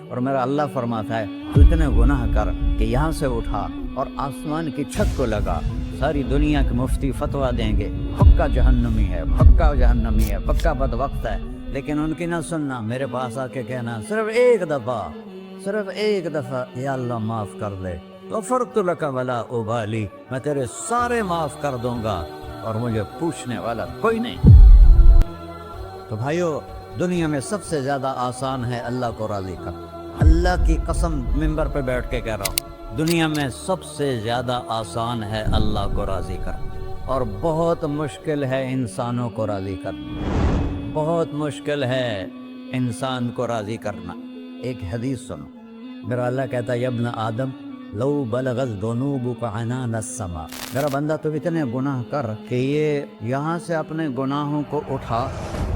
اور میرا اللہ فرماتا ہے تو اتنے گناہ کر کہ یہاں سے اٹھا اور آسمان کی چھت کو لگا، ساری دنیا کے مفتی فتویٰ دیں گے پکا جہنمی ہے، پکا جہنمی ہے، پکا بدبخت ہے، لیکن ان کی نہ سننا، میرے پاس آ کے کہنا صرف ایک دفعہ یا اللہ معاف کر دے، غفرت لک ولا ابالی، میں تیرے سارے معاف کر دوں گا اور مجھے پوچھنے والا کوئی نہیں۔ تو بھائیو، دنیا میں سب سے زیادہ آسان ہے اللہ کو راضی کرنا، اللہ کی قسم ممبر پہ بیٹھ کے کہہ رہا ہوں، دنیا میں سب سے زیادہ آسان ہے اللہ کو راضی کرنا، اور بہت مشکل ہے انسانوں کو راضی کرنا، بہت مشکل ہے انسان کو راضی کرنا۔ ایک حدیث سنو، میرا اللہ کہتا ہے ابن آدم لو بلغت ذنوبک عنان السماء، میرا بندہ تو اتنے گناہ کر کہ یہ یہاں سے اپنے گناہوں کو اٹھا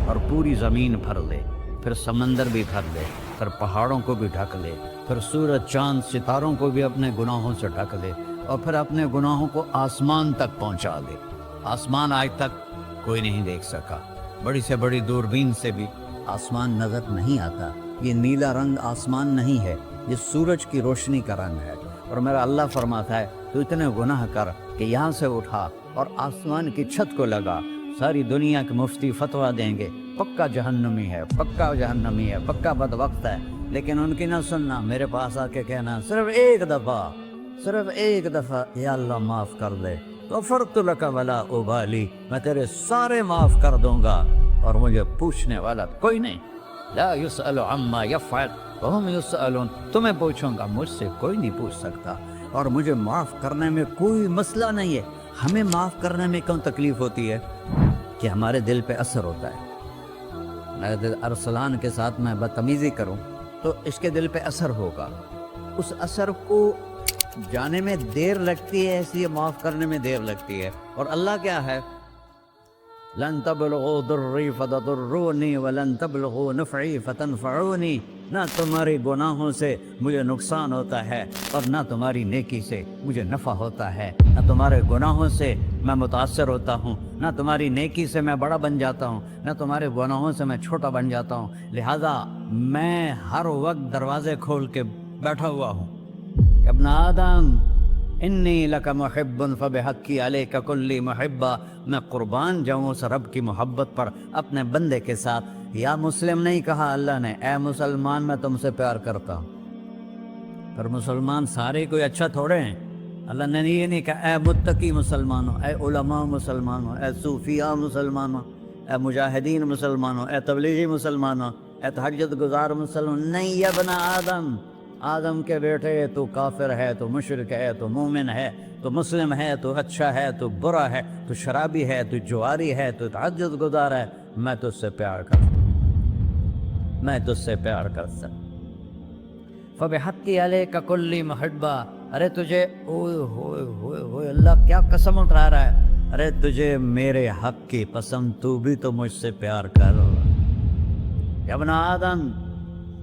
اور پوری زمین بھر لے، پھر سمندر بھی بھر لے، پھر پہاڑوں کو بھی ڈھک لے، پھر سورج چاند ستاروں کو بھی اپنے گناہوں سے ڈھک لے، اور پھر اپنے گناہوں کو آسمان تک پہنچا لے۔ آسمان آج تک کوئی نہیں دیکھ سکا، بڑی سے بڑی دوربین سے بھی آسمان نظر نہیں آتا۔ یہ نیلا رنگ آسمان نہیں ہے، یہ سورج کی روشنی کا رنگ ہے۔ اور میرا اللہ فرماتا ہے تو اتنے گناہ کر کہ یہاں سے اٹھا اور آسمان کی چھت کو لگا، ساری دنیا کے مفتی فتویٰ دیں گے پکا جہنمی ہے، پکا جہنمی ہے، پکا بدبخت ہے، لیکن ان کی نہ سننا، میرے پاس آ کے کہنا صرف ایک دفعہ یا اللہ معاف کر دے، غفرت لک ولا ابالی، میں تیرے سارے معاف کر دوں گا اور مجھے پوچھنے والا کوئی نہیں۔ لا یسأل عما یفعل وہم یسألون، تمہیں پوچھوں گا، مجھ سے کوئی نہیں پوچھ سکتا، اور مجھے معاف کرنے میں کوئی مسئلہ نہیں ہے۔ ہمیں معاف کرنے میں کیوں تکلیف ہوتی ہے؟ کہ ہمارے دل پہ اثر ہوتا ہے۔ اگر ارسلان کے ساتھ میں بدتمیزی کروں تو اس کے دل پہ اثر ہوگا، اس اثر کو جانے میں دیر لگتی ہے، اس لیے معاف کرنے میں دیر لگتی ہے۔ اور اللہ کیا ہے؟ لن تبلغوا ضری فتضرونی ولن تبلغوا نفعی فتنفعونی، نہ تمہاری گناہوں سے مجھے نقصان ہوتا ہے اور نہ تمہاری نیکی سے مجھے نفع ہوتا ہے، نہ تمہارے گناہوں سے میں متاثر ہوتا ہوں، نہ تمہاری نیکی سے میں بڑا بن جاتا ہوں، نہ تمہارے گناہوں سے میں چھوٹا بن جاتا ہوں، لہذا میں ہر وقت دروازے کھول کے بیٹھا ہوا ہوں۔ ابن آدم انی لک محب فبحقی علیک کلی محبہ، میں قربان جاؤں اس رب کی محبت پر اپنے بندے کے ساتھ۔ یا مسلم نہیں کہا اللہ نے، اے مسلمان میں تم سے پیار کرتا ہوں۔ پر مسلمان سارے کوئی اچھا تھوڑے ہیں، اللہ نے یہ نہیں کہا اے متقی مسلمانوں، اے علماء مسلمانوں، اے صوفیاء مسلمانوں، اے مجاہدین مسلمانوں، اے تبلیغی مسلمانوں، اے تہجد گزار مسلمان، نہیں یا ابن آدم، آدم کے بیٹے، تو کافر ہے، تو مشرک ہے، تو مومن ہے، تو مسلم ہے، تو اچھا ہے، تو برا ہے، تو شرابی ہے، تو جواری ہے، تو تہجد گزار ہے، میں تجھ سے پیار کرتا ہوں، میں تجھ سے پیار کرتا ہوں۔ فبحقی علیک کلی محبہ، ارے تجھے اوئے ہوئے ہوئے ہوئے، اللہ کیا قسم اٹھا رہا ہے، ارے تجھے میرے حق کی قسم، تو بھی تو مجھ سے پیار کر۔ یا ابن آدم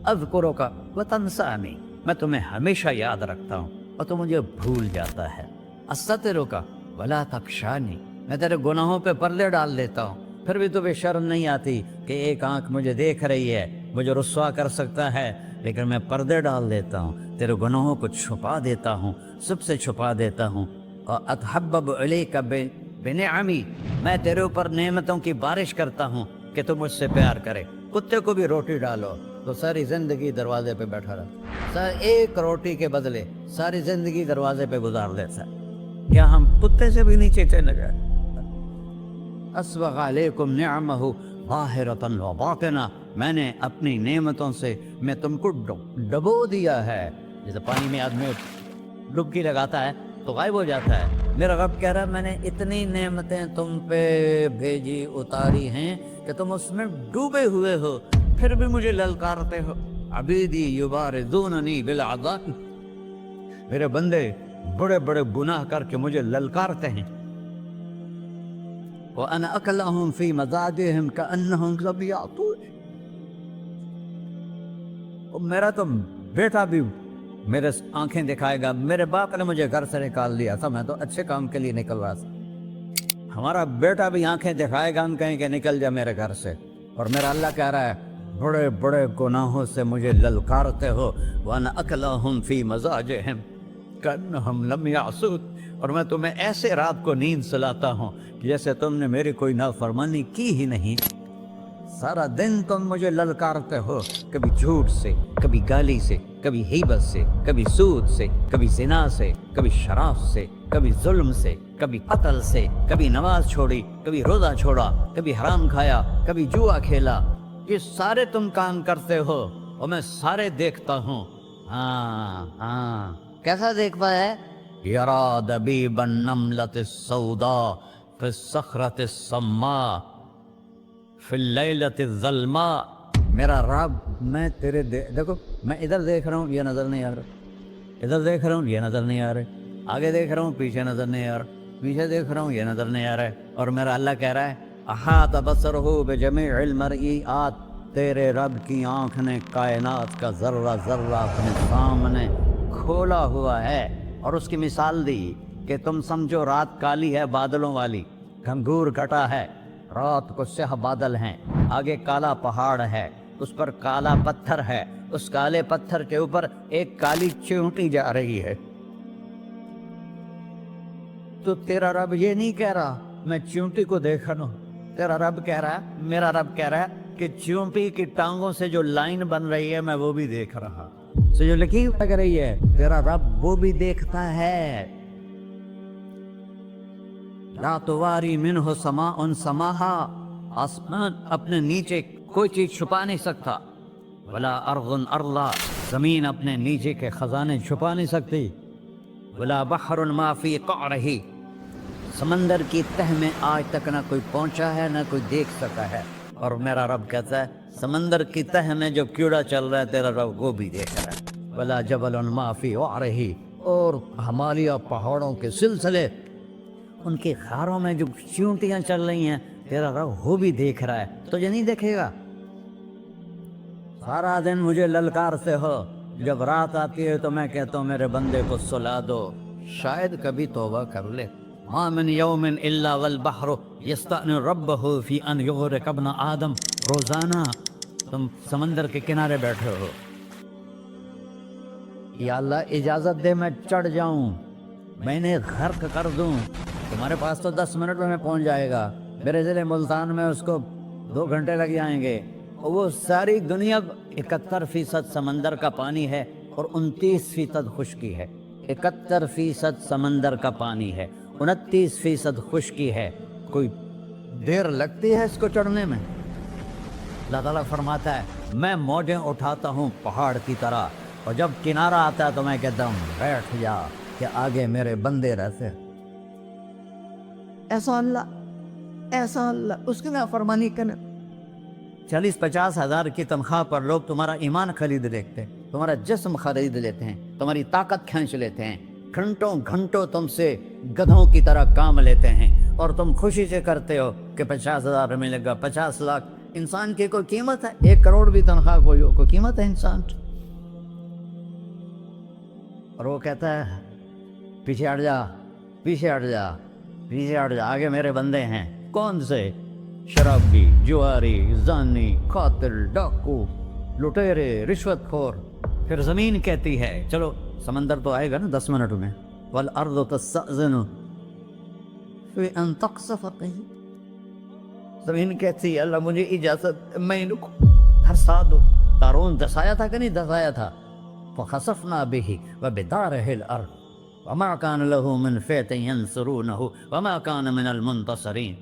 اذکرک وتنسانی، میں تمہیں ہمیشہ یاد رکھتا ہوں اور تو مجھے بھول جاتا ہے۔ استترک ولا تخشانی، میں تیرے گناہوں پہ پردے ڈال دیتا ہوں، پھر بھی تمہیں شرم نہیں آتی کہ ایک آنکھ مجھے دیکھ رہی ہے، مجھے رسوا کر سکتا ہے، لیکن میں پردے ڈال دیتا ہوں، تیرے گناہوں کو چھپا دیتا ہوں، سب سے چھپا دیتا ہوں۔ اور اتحبب الیک بنعمی، میں تیرے اوپر نعمتوں کی بارش کرتا ہوں کہ تو مجھ سے پیار کرے۔ کتے کو بھی روٹی ڈالو تو ساری زندگی دروازے پہ بیٹھا رہتا، ایک روٹی کے بدلے ساری زندگی دروازے پہ گزار دیتا ہے۔ کیا ہم کتے سے بھی نیچے چلے گئے؟ اسبغ علیکم نعمہ ظاہرۃ و باطنہ، میں نے اپنی نعمتوں سے میں تم کو ڈبو دیا ہے، جیسے پانی میں آدمی ڈبکی لگاتا ہے تو غائب ہو جاتا ہے۔ میرا رب کہہ رہا ہے میں نے اتنی نعمتیں تم پہ بھیجی، اتاری ہیں کہ تم اس میں ڈوبے ہوئے ہو، پھر بھی مجھے للکارتے ہو۔ عبیدی یبارزوننی بالعذاب، میرے بندے بڑے بڑے گناہ کر کے مجھے للکارتے ہیں۔ وَأَنَا أَكْلَهُمْ فِي مَزَاجِهِمْ كَأَنَّهُمْ ظَبِيَّةٌ، میرا تو بیٹا بھی میرے آنکھیں دکھائے گا، میرے باپ نے مجھے گھر سے نکال دیا تھا، میں تو اچھے کام کے لیے نکل رہا تھا، ہمارا بیٹا بھی آنکھیں دکھائے گا، ہم کہیں کہ نکل جا میرے گھر سے۔ اور میرا اللہ کہہ رہا ہے بڑے بڑے گناہوں سے مجھے للکارتے ہو، وَأَنَا أَكْلَهُمْ فِي مَزَاجِهِمْ كَأَنَّهُمْ لَمْ يَعْصُونِ، اور میں تمہیں ایسے رات کو نیند سلاتا ہوں جیسے تم نے میری کوئی نافرمانی کی ہی نہیں۔ سارا دن تم مجھے للکارتے ہو، کبھی جھوٹ سے، کبھی گالی سے، کبھی غیبت سے، کبھی سود سے، کبھی زنا سے، کبھی شراب سے، کبھی ظلم سے، کبھی قتل سے، کبھی نماز چھوڑی، کبھی روزہ چھوڑا، کبھی حرام کھایا، کبھی جوا کھیلا۔ یہ سارے تم کام کرتے ہو اور میں سارے دیکھتا ہوں۔ ہاں ہاں، کیسا دیکھ پایا ہے؟ یرا دبیب النملۃ السوداء فی الصخرۃ الصماء فی اللیلۃ الظلماء۔ میرا رب، میں تیرے دیکھو، میں ادھر دیکھ رہا ہوں، یہ نظر نہیں آ رہا، ادھر دیکھ رہا ہوں، یہ نظر نہیں آ رہا، آگے دیکھ رہا ہوں، پیچھے نظر نہیں آ رہا، پیچھے دیکھ رہا ہوں، یہ نظر نہیں آ رہا ہے، اور میرا اللہ کہہ رہا ہے احاط بصرہ بجمیع المرئیات، تیرے رب کی آنکھ نے کائنات کا ذرہ ذرہ اپنے سامنے کھولا ہوا ہے۔ اور اس کی مثال دی کہ تم سمجھو رات کالی ہے بادلوں والی، گھنگور گھٹا ہے، رات کو سیاہ بادل ہیں، آگے کالا پہاڑ ہے، اس پر کالا پتھر ہے، اس کالے پتھر کے اوپر ایک کالی چیونٹی جا رہی ہے۔ تو تیرا رب یہ نہیں کہہ رہا میں چیونٹی کو دیکھ رہا ہوں، تیرا رب کہہ رہا ہے، میرا رب کہہ رہا ہے کہ چیونٹی کی ٹانگوں سے جو لائن بن رہی ہے میں وہ بھی دیکھ رہا، جو لکیر لگ رہی ہے تیرا رب وہ بھی دیکھتا ہے۔ لا تواری منہ سماء سماہا، آسمان اپنے نیچے کوئی چیز چھپا نہیں سکتا، ولا ارض ارضا، زمین اپنے نیچے کے خزانے چھپا نہیں سکتی، ولا بحر ما فی قعرہ، سمندر کی تہ میں آج تک نہ کوئی پہنچا ہے نہ کوئی دیکھ سکا ہے، اور میرا رب کہتا ہے سمندر کی تہ میں جو کیڑا چل رہا ہے تیرا رب وہ بھی دیکھ رہا ہے، ولا جبل ما فی وعرہ، اور ہمالیہ پہاڑوں کے سلسلے، ان کی خاروں میں جو چیونٹیاں چل رہی ہیں تیرا رب وہ بھی دیکھ رہا ہے، تجھے نہیں دیکھے گا؟ سارا دن مجھے للکارتے ہو، جب رات آتی ہے تو میں کہتا ہوں میرے بندے کو سلا دو، شاید کبھی توبہ کر لے۔ ما من یوم الا والبحر یستأنی ربہ فی ان یغرق ابن آدم، روزانہ تم سمندر کے کنارے بیٹھے ہو، یا اللہ اجازت دے میں چڑھ جاؤں، میں نے غرق کر دوں، تمہارے پاس تو 10 منٹ میں پہنچ جائے گا، میرے ضلع ملتان میں اس کو 2 گھنٹے لگ جائیں گے، اور وہ ساری دنیا 71% سمندر کا پانی ہے اور 29% خشکی ہے، 71% سمندر کا پانی ہے، 29% خشکی ہے، کوئی دیر لگتی ہے اس کو چڑھنے میں؟ اللہ تعالیٰ فرماتا ہے میں موجیں اٹھاتا ہوں پہاڑ کی طرح، اور جب کنارہ آتا ہے تو میں کہتا ہوں بیٹھ جا کہ آگے میرے بندے رہتے۔ ایسا اللہ اس کی نافرمانی کرنا۔ 40-50 ہزار کی تنخواہ پر لوگ تمہارا ایمان خرید لیتے ہیں، تمہارا جسم خرید لیتے ہیں، تمہاری طاقت کھینچ لیتے ہیں، گھنٹوں گھنٹوں تم سے گدھوں کی طرح کام لیتے ہیں، اور تم خوشی سے کرتے ہو کہ 50,000 ملے گا، 50 لاکھ۔ انسان کی کوئی قیمت ہے؟ 1 کروڑ بھی تنخواہ کوئی قیمت ہے انسان؟ اور وہ کہتا ہے پیچھے ہٹ جا، پیچھے ہٹ جا، پیچھے ہٹ جا، آگے میرے بندے ہیں۔ کون سے؟ شرابی، جواری، زانی، قاتل، ڈاکو، لٹیرے، رشوت خور۔ پھر زمین کہتی ہے چلو سمندر تو آئے گا نا 10 منٹ میں، والارض تستأذن فی ان تقصف قیل، زمین کہتی ہے اللہ مجھے اجازت، میں ان کو دھسا دو۔ قارون دھسایا تھا کہ نہیں دھسایا تھا؟ فخسفنا به وبداره الارض وما كان له من فئة ينصرونه وما كان من المنتصرين۔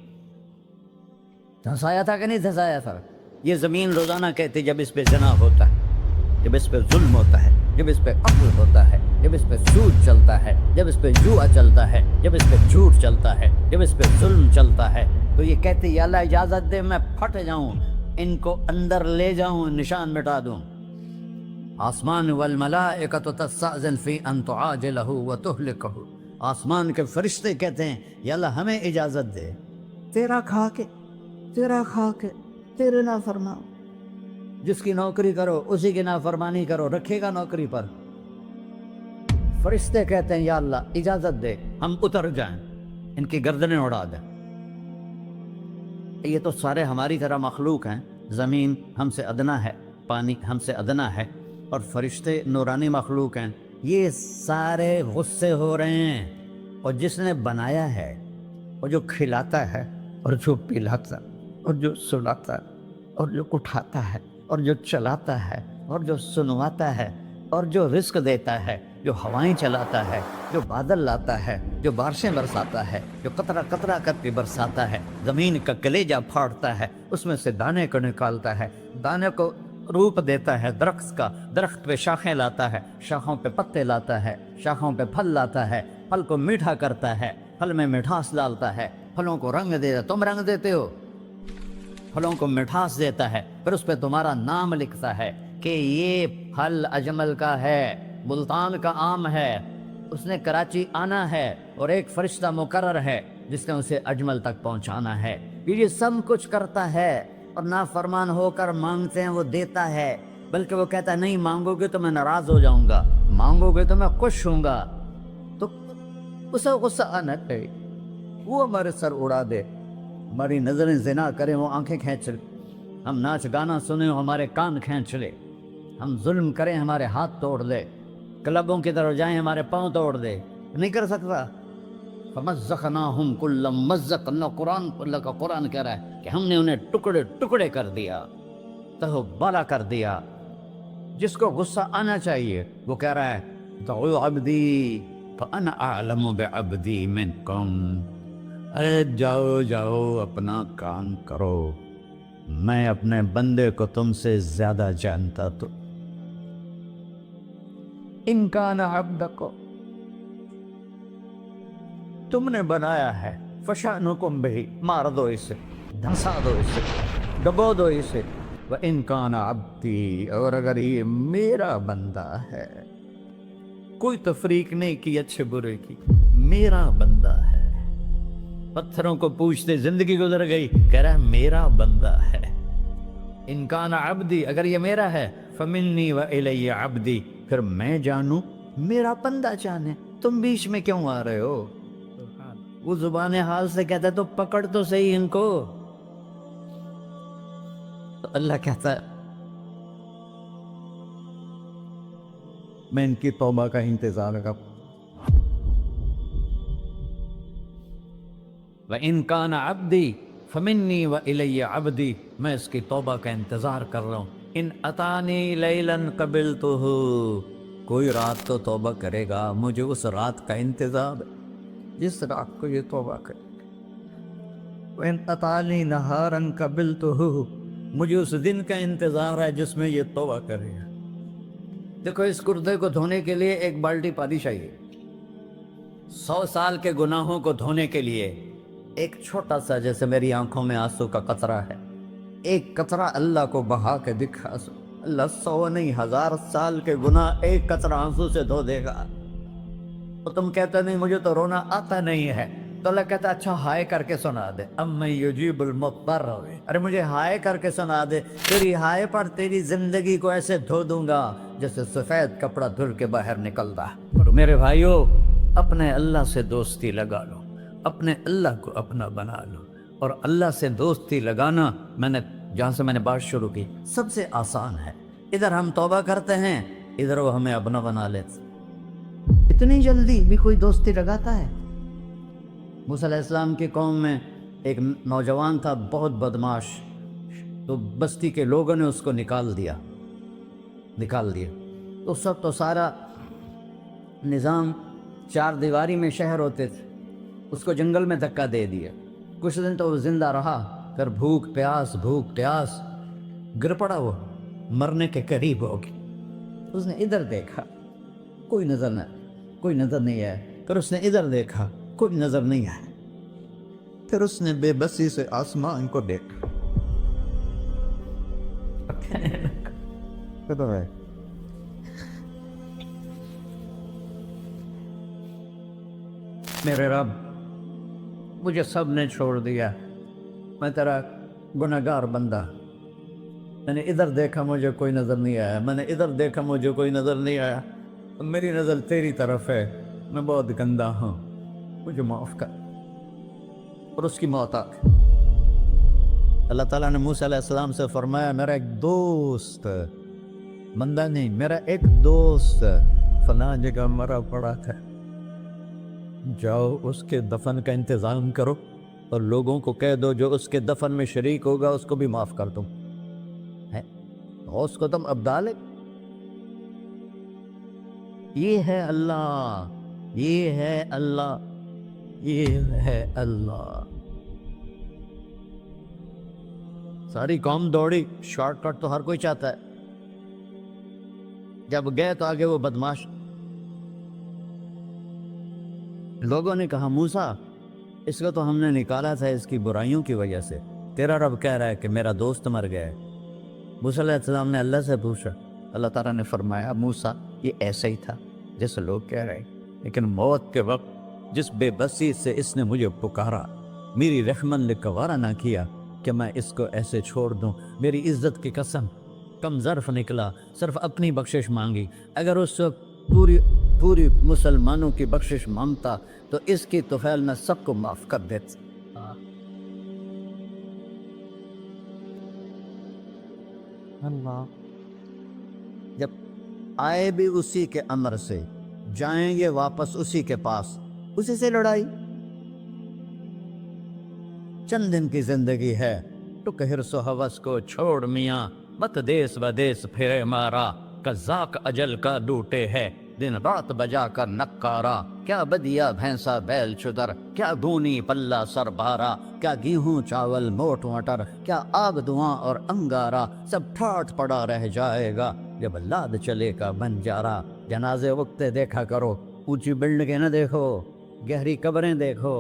دھسایا تھا کہ نہیں دھسایا تھا؟ یہ زمین روزانہ کہتی جب اس پہ زنا ہوتا ہے، جب اس پہ ظلم ہوتا ہے، جب اس پہ قتل ہوتا ہے، جب اس پہ سود چلتا ہے، جب اس پہ جوا چلتا ہے، جب اس پہ جھوٹ چلتا ہے، جب اس پہ ظلم چلتا ہے، تو یہ کہتی یا اللہ اجازت دے میں پھٹ جاؤں، ان کو اندر لے جاؤں، نشان مٹا دوں۔ آسمان والملائکۃ تستأذن فی ان تعاجلہ وتہلکہ، آسمان کے فرشتے کہتے ہیں یا اللہ ہمیں اجازت دے، تیرا کھا کے تیرے نافرمان، جس کی نوکری کرو اسی کی نافرمانی کرو، رکھے گا نوکری پر؟ فرشتے کہتے ہیں یا اللہ اجازت دے ہم اتر جائیں، ان کی گردنیں اڑا دیں۔ یہ تو سارے ہماری طرح مخلوق ہیں، زمین ہم سے ادنا ہے، پانی ہم سے ادنا ہے، اور فرشتے نورانی مخلوق ہیں، یہ سارے غصے ہو رہے ہیں۔ اور جس نے بنایا ہے، اور جو کھلاتا ہے، اور جو پلاتا، اور جو سلاتا، اور جو اٹھاتا ہے، اور جو چلاتا ہے، اور جو سنواتا ہے، اور جو رزق دیتا ہے، جو ہوائیں چلاتا ہے، جو بادل لاتا ہے، جو بارشیں برساتا ہے، جو قطرہ قطرہ کر کے برساتا ہے، زمین کا کلیجہ پھاڑتا ہے، اس میں سے دانے کو نکالتا ہے، دانے کو روپ دیتا ہے درخت کا، درخت پہ شاخیں لاتا ہے، شاخوں پہ پتے لاتا ہے، شاخوں پہ پھل لاتا ہے، پھل کو میٹھا کرتا ہے، پھل میں مٹھاس ڈالتا ہے، پھلوں کو رنگ دیتا ہے۔ تم رنگ دیتے ہو، پھلوں کو مٹھاس دیتا ہے، پھر اس پہ تمہارا نام لکھتا ہے کہ یہ پھل اجمل کا ہے، ملتان کا آم ہے، اس نے کراچی آنا ہے، اور ایک فرشتہ مقرر ہے جس نے اسے اجمل تک پہنچانا ہے۔ یہ سب کچھ کرتا ہے، اور نافرمان ہو کر مانگتے ہیں وہ دیتا ہے، بلکہ وہ کہتا ہے نہیں مانگو گے تو میں ناراض ہو جاؤں گا، مانگو گے تو میں خوش ہوں گا۔ تو اسے غصہ آنا چاہیے، وہ ہمارے سر اڑا دے، ہماری نظریں زنا کریں وہ آنکھیں کھینچ لے، ہم ناچ گانا سنیں ہمارے کان کھینچ لے، ہم ظلم کریں ہمارے ہاتھ توڑ دے، کلبوں کی طرف جائیں ہمارے پاؤں توڑ دے، نہیں کر سکتا۔ فَمَزَّقْنَاهُمْ كُلَّ مُمَزَّقٍ، اللہ کا قرآن کہہ رہا ہے کہ ہم نے انہیں ٹکڑے ٹکڑے کر دیا، تہو بالا کر دیا۔ جس کو غصہ آنا چاہیے وہ کہہ رہا ہے دعوا عبدی فَأَنَا أَعْلَمُ بِعَبْدِي مِنْكُمْ، ارے جاؤ جاؤ اپنا کام کرو، میں اپنے بندے کو تم سے زیادہ جانتا۔ تو ان کان عبدکم، تم نے بنایا ہے، فشانکم بہی، مار دو اسے، دھنسا دو اسے، ڈبو دو اسے۔ وَإِن كَانَ عَبْدِي، اور اگر یہ میرا بندہ ہے، کوئی تفریق نہیں کی اچھے برے کی، میرا بندہ ہے۔ پتھروں کو پوچھتے زندگی گزر گئی، کہہ رہا ہے میرا بندہ ہے۔ ان کان عبدی، اگر یہ میرا ہے، فمنی وإلی عبدی، پھر میں جانوں میرا بندہ جانے، تم بیچ میں کیوں آ رہے ہو؟ وہ زبان حال سے کہتا ہے تو پکڑ تو صحیح ان کو۔ تو اللہ کہتا ہے میں ان کی توبہ کا انتظار کروں۔ وَإِن كَانَ عَبْدِي فَمِنِّي وَإِلَيَّ عَبْدِي، میں اس کی توبہ کا انتظار کر رہا ہوں۔ ان اتانی لیلاً قبلتہ، کوئی رات تو توبہ کرے گا، مجھے اس رات کا انتظار ہے جس رات کو یہ توبہ کرے گا۔ وَإِنْ أَتَانِي نَهَارًا قَبِلْتُهُ، مجھے اس دن کا انتظار ہے جس میں یہ توبہ کرے گا۔ دیکھو اس کردے کو دھونے کے لیے ایک بالٹی پانی چاہیے، 100 سال کے گناہوں کو دھونے کے لیے ایک چھوٹا سا، جیسے میری آنکھوں میں آنسو کا قطرہ ہے، ایک قطرہ اللہ کو بہا کے دکھا، اللہ 100 نہیں 1000 سال کے گناہ ایک قطرہ آنسو سے دھو دے گا۔ تو تم کہتے نہیں مجھے تو رونا آتا نہیں ہے، تو اللہ کہتا اچھا ہائے کر کے سنا دے، اَمَّن یُجِیبُ الْمُضْطَرَّ، ارے مجھے ہائے کر کے سنا دے، تیری ہائے پر تیری زندگی کو ایسے دھو دوں گا جیسے سفید کپڑا دھل کے باہر نکلتا ہے۔ اور میرے بھائیو، اپنے اللہ سے دوستی لگا لو، اپنے اللہ کو اپنا بنا لو۔ اور اللہ سے دوستی لگانا، میں نے جہاں سے میں نے بات شروع کی، سب سے آسان ہے۔ ادھر ہم توبہ کرتے ہیں، ادھر وہ ہمیں اپنا بنا لیتے۔ اتنی جلدی بھی کوئی دوستی لگاتا ہے؟ موسیٰ علیہ السلام کی قوم میں ایک نوجوان تھا بہت بدماش، تو بستی کے لوگوں نے اس کو نکال دیا۔ تو سب تو سارا نظام 4 دیواری میں شہر ہوتے تھے، اس کو جنگل میں دھکا دے دیا۔ کچھ دن تو وہ زندہ رہا، پھر بھوک پیاس گر پڑا، وہ مرنے کے قریب ہو گیا۔ اس نے ادھر دیکھا، کوئی نظر نہیں آیا، پھر اس نے ادھر دیکھا، کوئی نظر نہیں آیا، پھر اس نے بے بسی سے آسمان کو دیکھا۔ میرے رب، مجھے سب نے چھوڑ دیا، میں تیرا گنہگار بندہ، میں نے ادھر دیکھا مجھے کوئی نظر نہیں آیا، میں نے ادھر دیکھا مجھے کوئی نظر نہیں آیا، میری نظر تیری طرف ہے، میں بہت گندا ہوں، مجھے معاف کر۔ اور اس کی موت آ گئی۔ اللہ تعالیٰ نے موسیٰ علیہ السلام سے فرمایا میرا ایک دوست، بندہ نہیں، میرا ایک دوست فلاں جگہ مرا پڑا ہے، جاؤ اس کے دفن کا انتظام کرو اور لوگوں کو کہہ دو جو اس کے دفن میں شریک ہوگا اس کو بھی معاف کر دو۔ اس کو تم ابدال ہے۔ یہ ہے اللہ، یہ ہے اللہ، یہ ہے اللہ۔ ساری قوم دوڑی، شارٹ کٹ تو ہر کوئی چاہتا ہے، جب گئے تو آگے وہ بدماش لوگوں نے کہا موسیٰ اس کو تو ہم نے نکالا تھا اس کی برائیوں کی وجہ سے، تیرا رب کہہ رہا ہے کہ میرا دوست مر گیا ہے۔ موسیٰ علیہ السلام نے اللہ سے پوچھا، اللہ تعالیٰ نے فرمایا موسیٰ یہ ایسا ہی تھا جیسے لوگ کہہ رہے ہیں، لیکن موت کے وقت جس بے بسی سے اس نے مجھے پکارا، میری رحمت نے گوارا نہ کیا کہ میں اس کو ایسے چھوڑ دوں، میری عزت کی قسم کم ظرف نکلا، صرف اپنی بخشش مانگی، اگر اس وقت پوری مسلمانوں کی بخشش مانگتا تو اس کی طفیل میں سب کو معاف کر دیتا۔ اللہ جب آئے بھی اسی کے امر سے، جائیں گے واپس اسی کے پاس، اسی سے لڑائی۔ چند دن کی زندگی ہے، ٹک حرص و ہوس کو چھوڑ میاں، مت دیس بدیس پھرے مارا، قذاق اجل کا لوٹے ہے دن رات بجا کر نکارا، کیا بدیا بھینسا بیل چدر، کیا گونی پلہ سر بارا، کیا گیہوں چاول موٹ مٹر، کیا آگ دھواں اور انگارا، سب ٹھاٹ پڑا رہ جائے گا جب لاد چلے کا بنجارا۔ جنازے وقتے دیکھا کرو، اونچی بلڈنگیں نہ دیکھو، گہری قبریں دیکھو،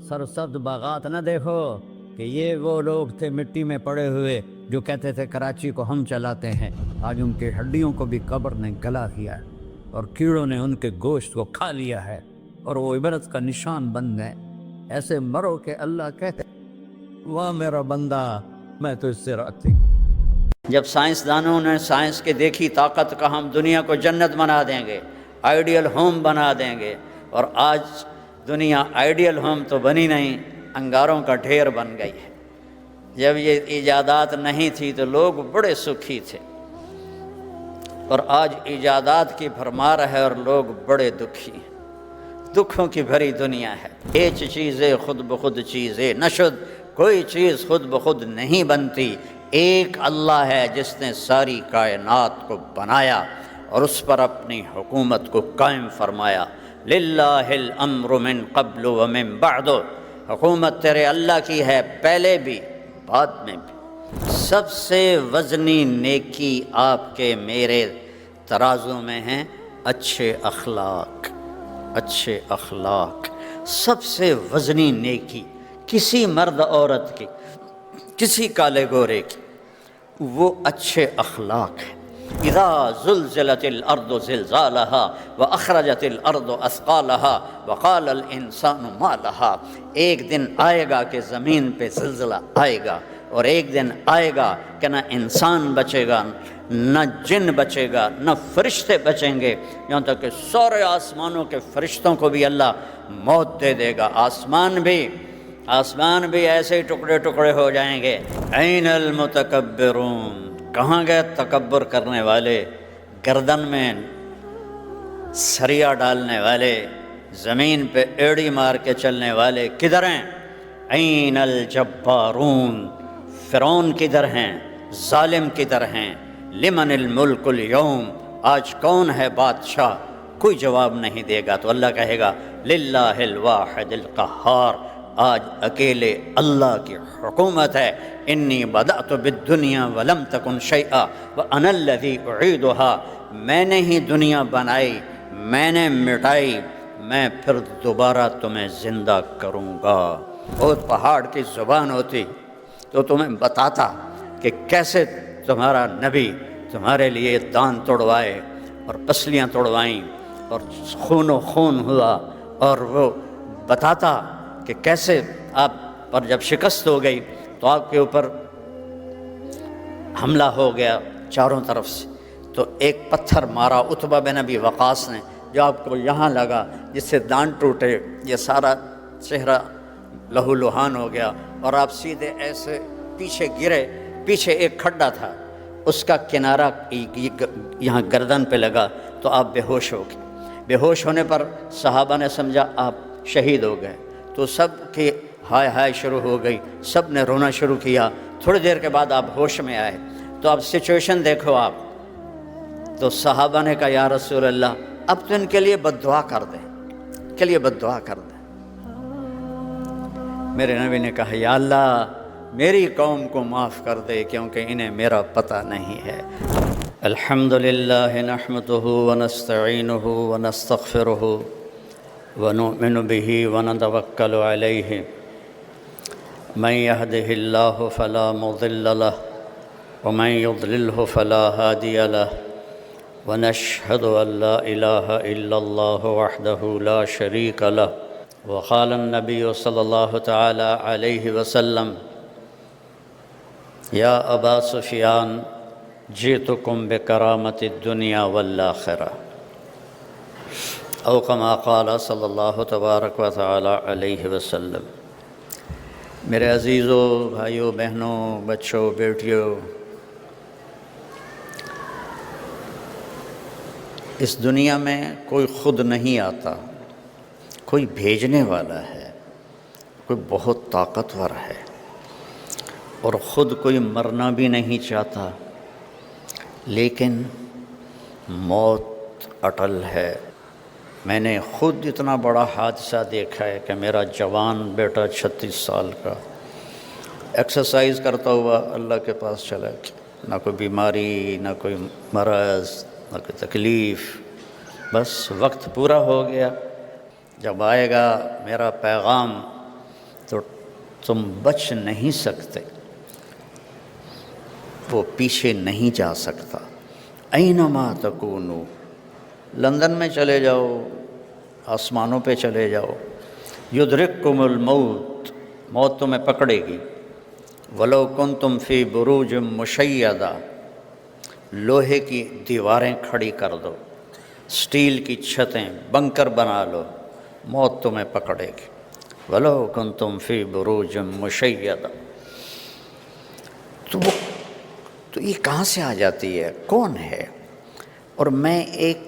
سرسبز باغات نہ دیکھو کہ یہ وہ لوگ تھے مٹی میں پڑے ہوئے جو کہتے تھے کراچی کو ہم چلاتے ہیں، آج ان کی ہڈیوں کو بھی قبر نے گلا کیا ہے اور کیڑوں نے ان کے گوشت کو کھا لیا ہے اور وہ عبرت کا نشان بن گئے۔ ایسے مرو کہ اللہ کہتے واہ میرا بندہ میں تو اس سے راضی۔ جب سائنسدانوں نے سائنس کی دیکھی طاقت کا ہم دنیا کو جنت بنا دیں گے، آئیڈیل ہوم بنا دیں گے، اور آج دنیا آئیڈیل ہوم تو بنی نہیں، انگاروں کا ڈھیر بن گئی ہے۔ جب یہ ایجادات نہیں تھی تو لوگ بڑے سکھی تھے، اور آج ایجادات کی بھرمار ہے اور لوگ بڑے دکھی ہیں، دکھوں کی بھری دنیا ہے۔ ایچ چیزیں خود بخود چیزیں نشد، کوئی چیز خود بخود نہیں بنتی، ایک اللہ ہے جس نے ساری کائنات کو بنایا اور اس پر اپنی حکومت کو قائم فرمایا۔ للہ الامر من قبل ومن بعد، حکومت تیرے اللہ کی ہے، پہلے بھی بعد میں بھی۔ سب سے وزنی نیکی آپ کے میرے ترازو میں ہیں اچھے اخلاق، اچھے اخلاق۔ سب سے وزنی نیکی کسی مرد عورت کی، کسی کالے گورے کی، وہ اچھے اخلاق ہیں۔ اذا زلزلت الارض زلزالها واخرجت الارض اثقالها وقال الانسان ما لها، ایک دن آئے گا کہ زمین پہ زلزلہ آئے گا، اور ایک دن آئے گا کہ نہ انسان بچے گا، نہ جن بچے گا، نہ فرشتے بچیں گے، یہاں تک کہ سارے آسمانوں کے فرشتوں کو بھی اللہ موت دے دے گا۔ آسمان بھی ایسے ہی ٹکڑے ٹکڑے ہو جائیں گے۔ این المتکبرون، کہاں گئے تکبر کرنے والے، گردن میں سریا ڈالنے والے، زمین پہ ایڑی مار کے چلنے والے کدھر ہیں؟ این الجبارون، فرعون کدھر ہیں، ظالم کدھر ہیں؟ لمن الملک اليوم، آج کون ہے بادشاہ؟ کوئی جواب نہیں دے گا تو اللہ کہے گا للہ الواحد القہار، آج اکیلے اللہ کی حکومت ہے۔ انی بدأت بالدنیا ولم تکن شیئا وانا الذی اعیدها، میں نے ہی دنیا بنائی، میں نے مٹائی، میں پھر دوبارہ تمہیں زندہ کروں گا۔ اور پہاڑ کی زبان ہوتی تو تمہیں بتاتا کہ کیسے تمہارا نبی تمہارے لیے دان توڑوائے اور پسلیاں توڑوائیں اور خون و خون ہوا، اور وہ بتاتا کہ کیسے آپ پر جب شکست ہو گئی تو آپ کے اوپر حملہ ہو گیا چاروں طرف سے، تو ایک پتھر مارا عتبہ بن ابی وقاص نے جو آپ کو یہاں لگا، جس سے دان ٹوٹے، یہ سارا چہرہ لہو لہان ہو گیا، اور آپ سیدھے ایسے پیچھے گرے، پیچھے ایک کھڈا تھا، اس کا کنارہ یہاں گردن پہ لگا تو آپ بے ہوش ہو گئے۔ بے ہوش ہونے پر صحابہ نے سمجھا آپ شہید ہو گئے، تو سب کی ہائے ہائے شروع ہو گئی، سب نے رونا شروع کیا۔ تھوڑی دیر کے بعد آپ ہوش میں آئے، تو اب سچویشن دیکھو آپ، تو صحابہ نے کہا یا رسول اللہ اب تو ان کے لیے بد دعا کر دیں، کے لیے بد دعا کر دیں۔ میرے نبی نے کہا یا اللہ میری قوم کو معاف کر دے، کیونکہ انہیں میرا پتہ نہیں ہے۔ الحمدللہ نحمدہ ونستعینہ ونستغفرہ ونؤمن بہ ونتوکل علیہ، من یہدہ اللہ فلا مضل لہ ومن یضللہ فلا ہادی لہ، ونشہد ان لا الہ الا اللہ وحدہ لا شریک لہ، وقال النبی صلی اللہ تعالی علیہ وسلم یا ابا سفیان جئتکم بکرامت الدنیا والآخرہ، او کما قال صلی اللہ تبارک و تعالی علیہ وسلم۔ میرے عزیزوں، بھائیوں، بہنوں، بچوں، بیٹیوں، اس دنیا میں کوئی خود نہیں آتا، کوئی بھیجنے والا ہے، کوئی بہت طاقتور ہے، اور خود کوئی مرنا بھی نہیں چاہتا، لیکن موت اٹل ہے۔ میں نے خود اتنا بڑا حادثہ دیکھا ہے کہ میرا جوان بیٹا 36 سال کا ایکسرسائز کرتا ہوا اللہ کے پاس چلا گیا، نہ کوئی بیماری، نہ کوئی مرض، نہ کوئی تکلیف، بس وقت پورا ہو گیا۔ جب آئے گا میرا پیغام تو تم بچ نہیں سکتے، وہ پیچھے نہیں جا سکتا۔ اینما تکونوا، لندن میں چلے جاؤ، آسمانوں پہ چلے جاؤ، یدرککم الموت، موت تمہیں پکڑے گی۔ ولو کنتم فی بروج مشیدہ، لوہے کی دیواریں کھڑی کر دو، سٹیل کی چھتیں، بنکر بنا لو، موت تمہیں پکڑے گی۔ ولو کنتم فی بروج مشیدہ، تو یہ کہاں سے آ جاتی ہے؟ کون ہے؟ اور میں ایک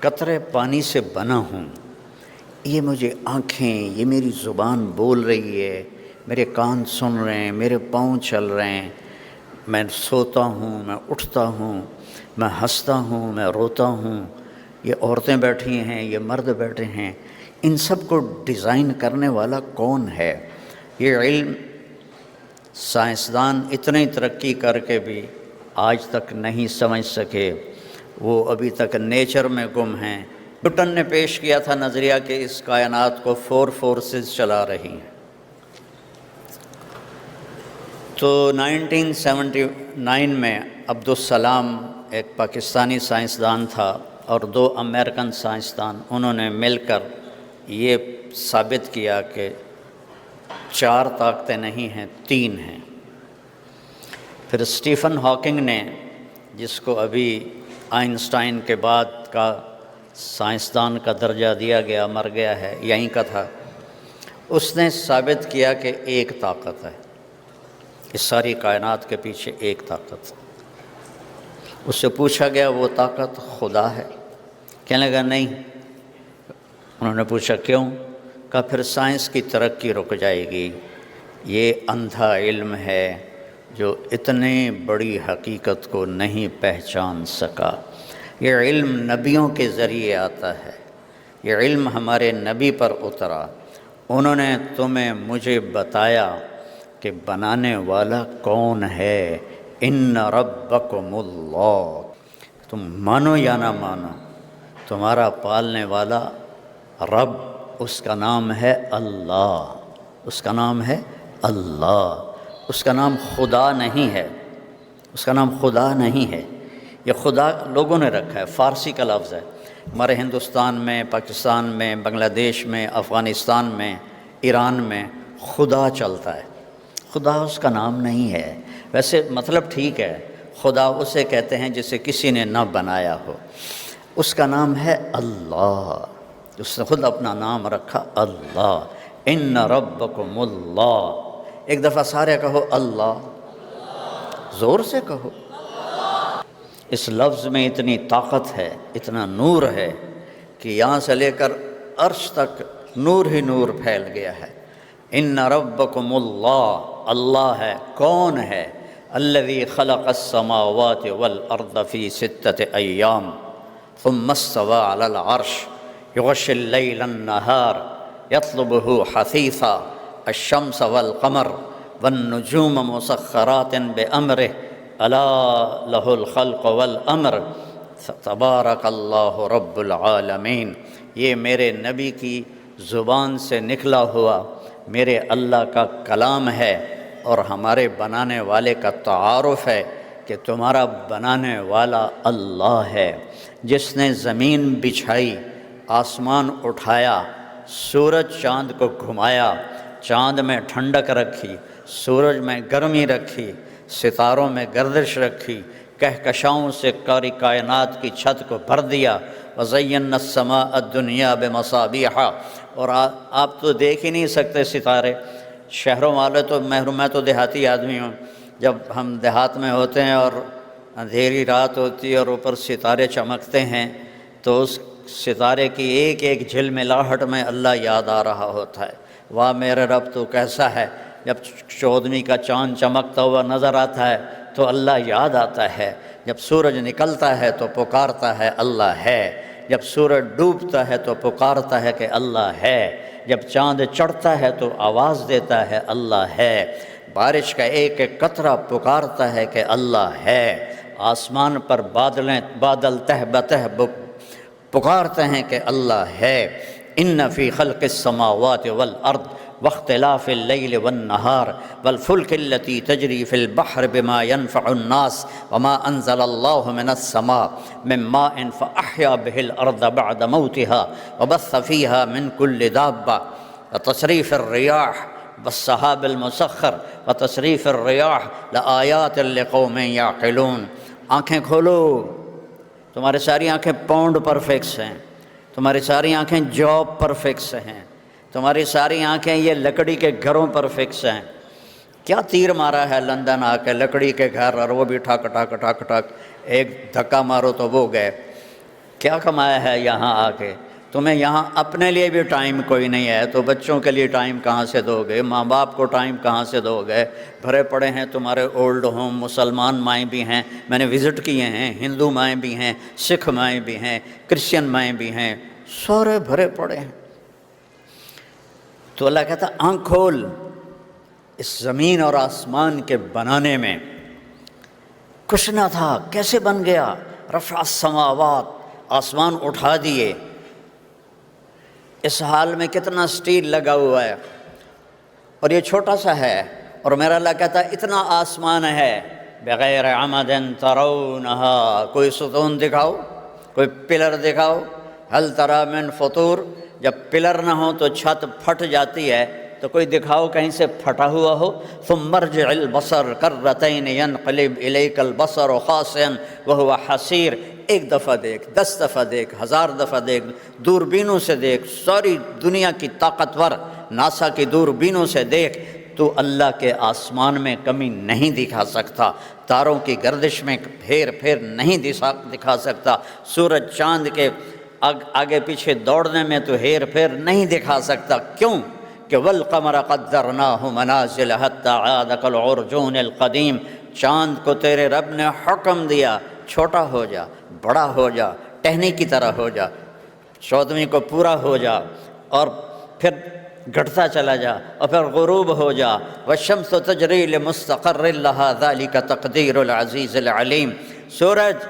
قطرے پانی سے بنا ہوں، یہ مجھے آنکھیں، یہ میری زبان بول رہی ہے، میرے کان سن رہے ہیں، میرے پاؤں چل رہے ہیں، میں سوتا ہوں، میں اٹھتا ہوں، میں ہنستا ہوں، میں روتا ہوں، یہ عورتیں بیٹھی ہیں، یہ مرد بیٹھے ہیں، ان سب کو ڈیزائن کرنے والا کون ہے؟ یہ علم سائنسدان اتنی ترقی کر کے بھی آج تک نہیں سمجھ سکے، وہ ابھی تک نیچر میں گم ہیں۔ نیوٹن نے پیش کیا تھا نظریہ کہ اس کائنات کو 4 فورسز چلا رہی ہیں۔ تو 1979 میں عبدالسلام ایک پاکستانی سائنسدان تھا اور 2 امریکن سائنسدان، انہوں نے مل کر یہ ثابت کیا کہ 4 طاقتیں نہیں ہیں، 3 ہیں۔ پھر اسٹیفن ہاکنگ نے، جس کو ابھی آئنسٹائن کے بعد کا سائنسدان کا درجہ دیا گیا، مر گیا ہے، یہیں کا تھا، اس نے ثابت کیا کہ ایک طاقت ہے، اس ساری کائنات کے پیچھے ایک طاقت ہے۔ اس سے پوچھا گیا وہ طاقت خدا ہے؟ کہنے لگا نہیں۔ انہوں نے پوچھا کیوں؟ کہا پھر سائنس کی ترقی رک جائے گی، یہ اندھا علم ہے جو اتنی بڑی حقیقت کو نہیں پہچان سکا۔ یہ علم نبیوں کے ذریعے آتا ہے، یہ علم ہمارے نبی پر اترا، انہوں نے تمہیں مجھے بتایا کہ بنانے والا کون ہے۔ ان ربکم اللہ، تم مانو یا نہ مانو، تمہارا پالنے والا رب، اس کا نام ہے اللہ، اس کا نام ہے اللہ، اس کا نام خدا نہیں ہے، اس کا نام خدا نہیں ہے۔ یہ خدا لوگوں نے رکھا ہے، فارسی کا لفظ ہے۔ ہمارے ہندوستان میں، پاکستان میں، بنگلہ دیش میں، افغانستان میں، ایران میں خدا چلتا ہے، خدا اس کا نام نہیں ہے۔ ویسے مطلب ٹھیک ہے، خدا اسے کہتے ہیں جسے کسی نے نہ بنایا ہو، اس کا نام ہے اللہ، اس نے خود اپنا نام رکھا اللہ۔ ان ربکم اللہ، ایک دفعہ سارے کہو اللہ، زور سے کہو۔ اس لفظ میں اتنی طاقت ہے، اتنا نور ہے کہ یہاں سے لے کر عرش تک نور ہی نور پھیل گیا ہے۔ ان ربکم اللہ، اللہ ہے، کون ہے؟ الذی خلق السماوات والارض فی 6 ایام ثم استوى علی العرش یغشی اللیل النہار یطلبہ حثیثا الشمس والقمر والنجوم مسخرات بامرہ الا لہ الخلق والامر تبارک اللہ رب العالمین۔ یہ میرے نبی کی زبان سے نکلا ہوا میرے اللہ کا کلام ہے اور ہمارے بنانے والے کا تعارف ہے کہ تمہارا بنانے والا اللہ ہے، جس نے زمین بچھائی، آسمان اٹھایا، سورج چاند کو گھمایا، چاند میں ٹھنڈک رکھی، سورج میں گرمی رکھی، ستاروں میں گردش رکھی، کہکشاؤں سے کاری کائنات کی چھت کو بھر دیا۔ وَزَيَّنَّا السَّمَاءَ الدُّنْيَا بِمَصَابِيحَ، اور آپ تو دیکھ ہی نہیں سکتے ستارے، شہروں والے تو میں تو دیہاتی آدمی ہوں، جب ہم دیہات میں ہوتے ہیں اور اندھیری رات ہوتی ہے اور اوپر ستارے چمکتے ہیں تو اس ستارے کی ایک ایک جھلملاہٹ میں اللہ یاد آ رہا ہوتا ہے۔ واہ میرے رب تو کیسا ہے۔ جب 14ویں کا چاند چمکتا ہوا نظر آتا ہے تو اللہ یاد آتا ہے، جب سورج نکلتا ہے تو پکارتا ہے اللہ ہے، جب سورج ڈوبتا ہے تو پکارتا ہے کہ اللہ ہے، جب چاند چڑھتا ہے تو آواز دیتا ہے اللہ ہے، بارش کا ایک ایک قطرہ پکارتا ہے کہ اللہ ہے، آسمان پر بادل تہ بتہ پکارتے ہیں کہ اللہ ہے۔ ان فی خلق السماوات والارض واختلاف اللیل والنہار والفلک التي تجری فی البحر بما ينفع الناس وما انزل اللہ من السماء من ماء فاحیا به الارض بعد موتها وبث فیها من کل دابہ وتصریف الریاح والسحاب المسخر وتصریف الریاح لآیات لقوم یعقلون۔ آنکھیں کھولو، تمہاری ساری آنکھیں پاؤنڈ پر فکس ہیں، تمہاری ساری آنکھیں جاب پر فکس ہیں، تمہاری ساری آنکھیں یہ لکڑی کے گھروں پر فکس ہیں۔ کیا تیر مارا ہے لندن آ کے، لکڑی کے گھر، اور وہ بھی ٹھک ٹھک ٹھک ٹھک، ایک دھکا مارو تو وہ گئے۔ کیا کمایا ہے یہاں آ کے؟ تمہیں یہاں اپنے لیے بھی ٹائم کوئی نہیں ہے تو بچوں کے لیے ٹائم کہاں سے دو گے؟ ماں باپ کو ٹائم کہاں سے دو گے؟ بھرے پڑے ہیں تمہارے اولڈ ہوم، مسلمان مائیں بھی ہیں، میں نے وزٹ کیے ہیں، ہندو مائیں بھی ہیں، سکھ مائیں بھی ہیں، کرسچن مائیں بھی ہیں، سارے بھرے پڑے ہیں۔ تو اللہ کہتا آنکھ کھول، اس زمین اور آسمان کے بنانے میں کچھ نہ تھا، کیسے بن گیا؟ رفع السماوات، آسمان اٹھا دیے، اس حال میں کتنا سٹیل لگا ہوا ہے اور یہ چھوٹا سا ہے، اور میرا اللہ کہتا ہے اتنا آسمان ہے، بغیر عمد ترونہا، کوئی ستون دکھاؤ، کوئی پلر دکھاؤ، ہل تری من فطور، جب پلر نہ ہو تو چھت پھٹ جاتی ہے، تو کوئی دکھاؤ کہیں سے پھٹا ہوا ہو۔ ثم ارجع البصر کرتین ینقلب الیک البصر خاسئا وہو حسیر، ایک دفعہ دیکھ، 10 دفعہ دیکھ، 1000 دفعہ دیکھ، دوربینوں سے دیکھ، ساری دنیا کی طاقتور ناسا کی دوربینوں سے دیکھ، تو اللہ کے آسمان میں کمی نہیں دکھا سکتا، تاروں کی گردش میں پھیر پھیر نہیں دکھا سکتا، سورج چاند کے آگے پیچھے دوڑنے میں تو ہیر پھیر نہیں دکھا سکتا۔ کیوں کہ والقمر قدرناہ منازل حتی عاد کالعرجون القدیم، چاند کو تیرے رب نے حکم دیا چھوٹا ہو جا، بڑا ہو جا، ٹہنی کی طرح ہو جا، 14ویں کو پورا ہو جا، اور پھر گھٹتا چلا جا، اور پھر غروب ہو جا۔ والشمس تجری لمستقر لها ذلك تقدیر العزیز العلیم۔ سورج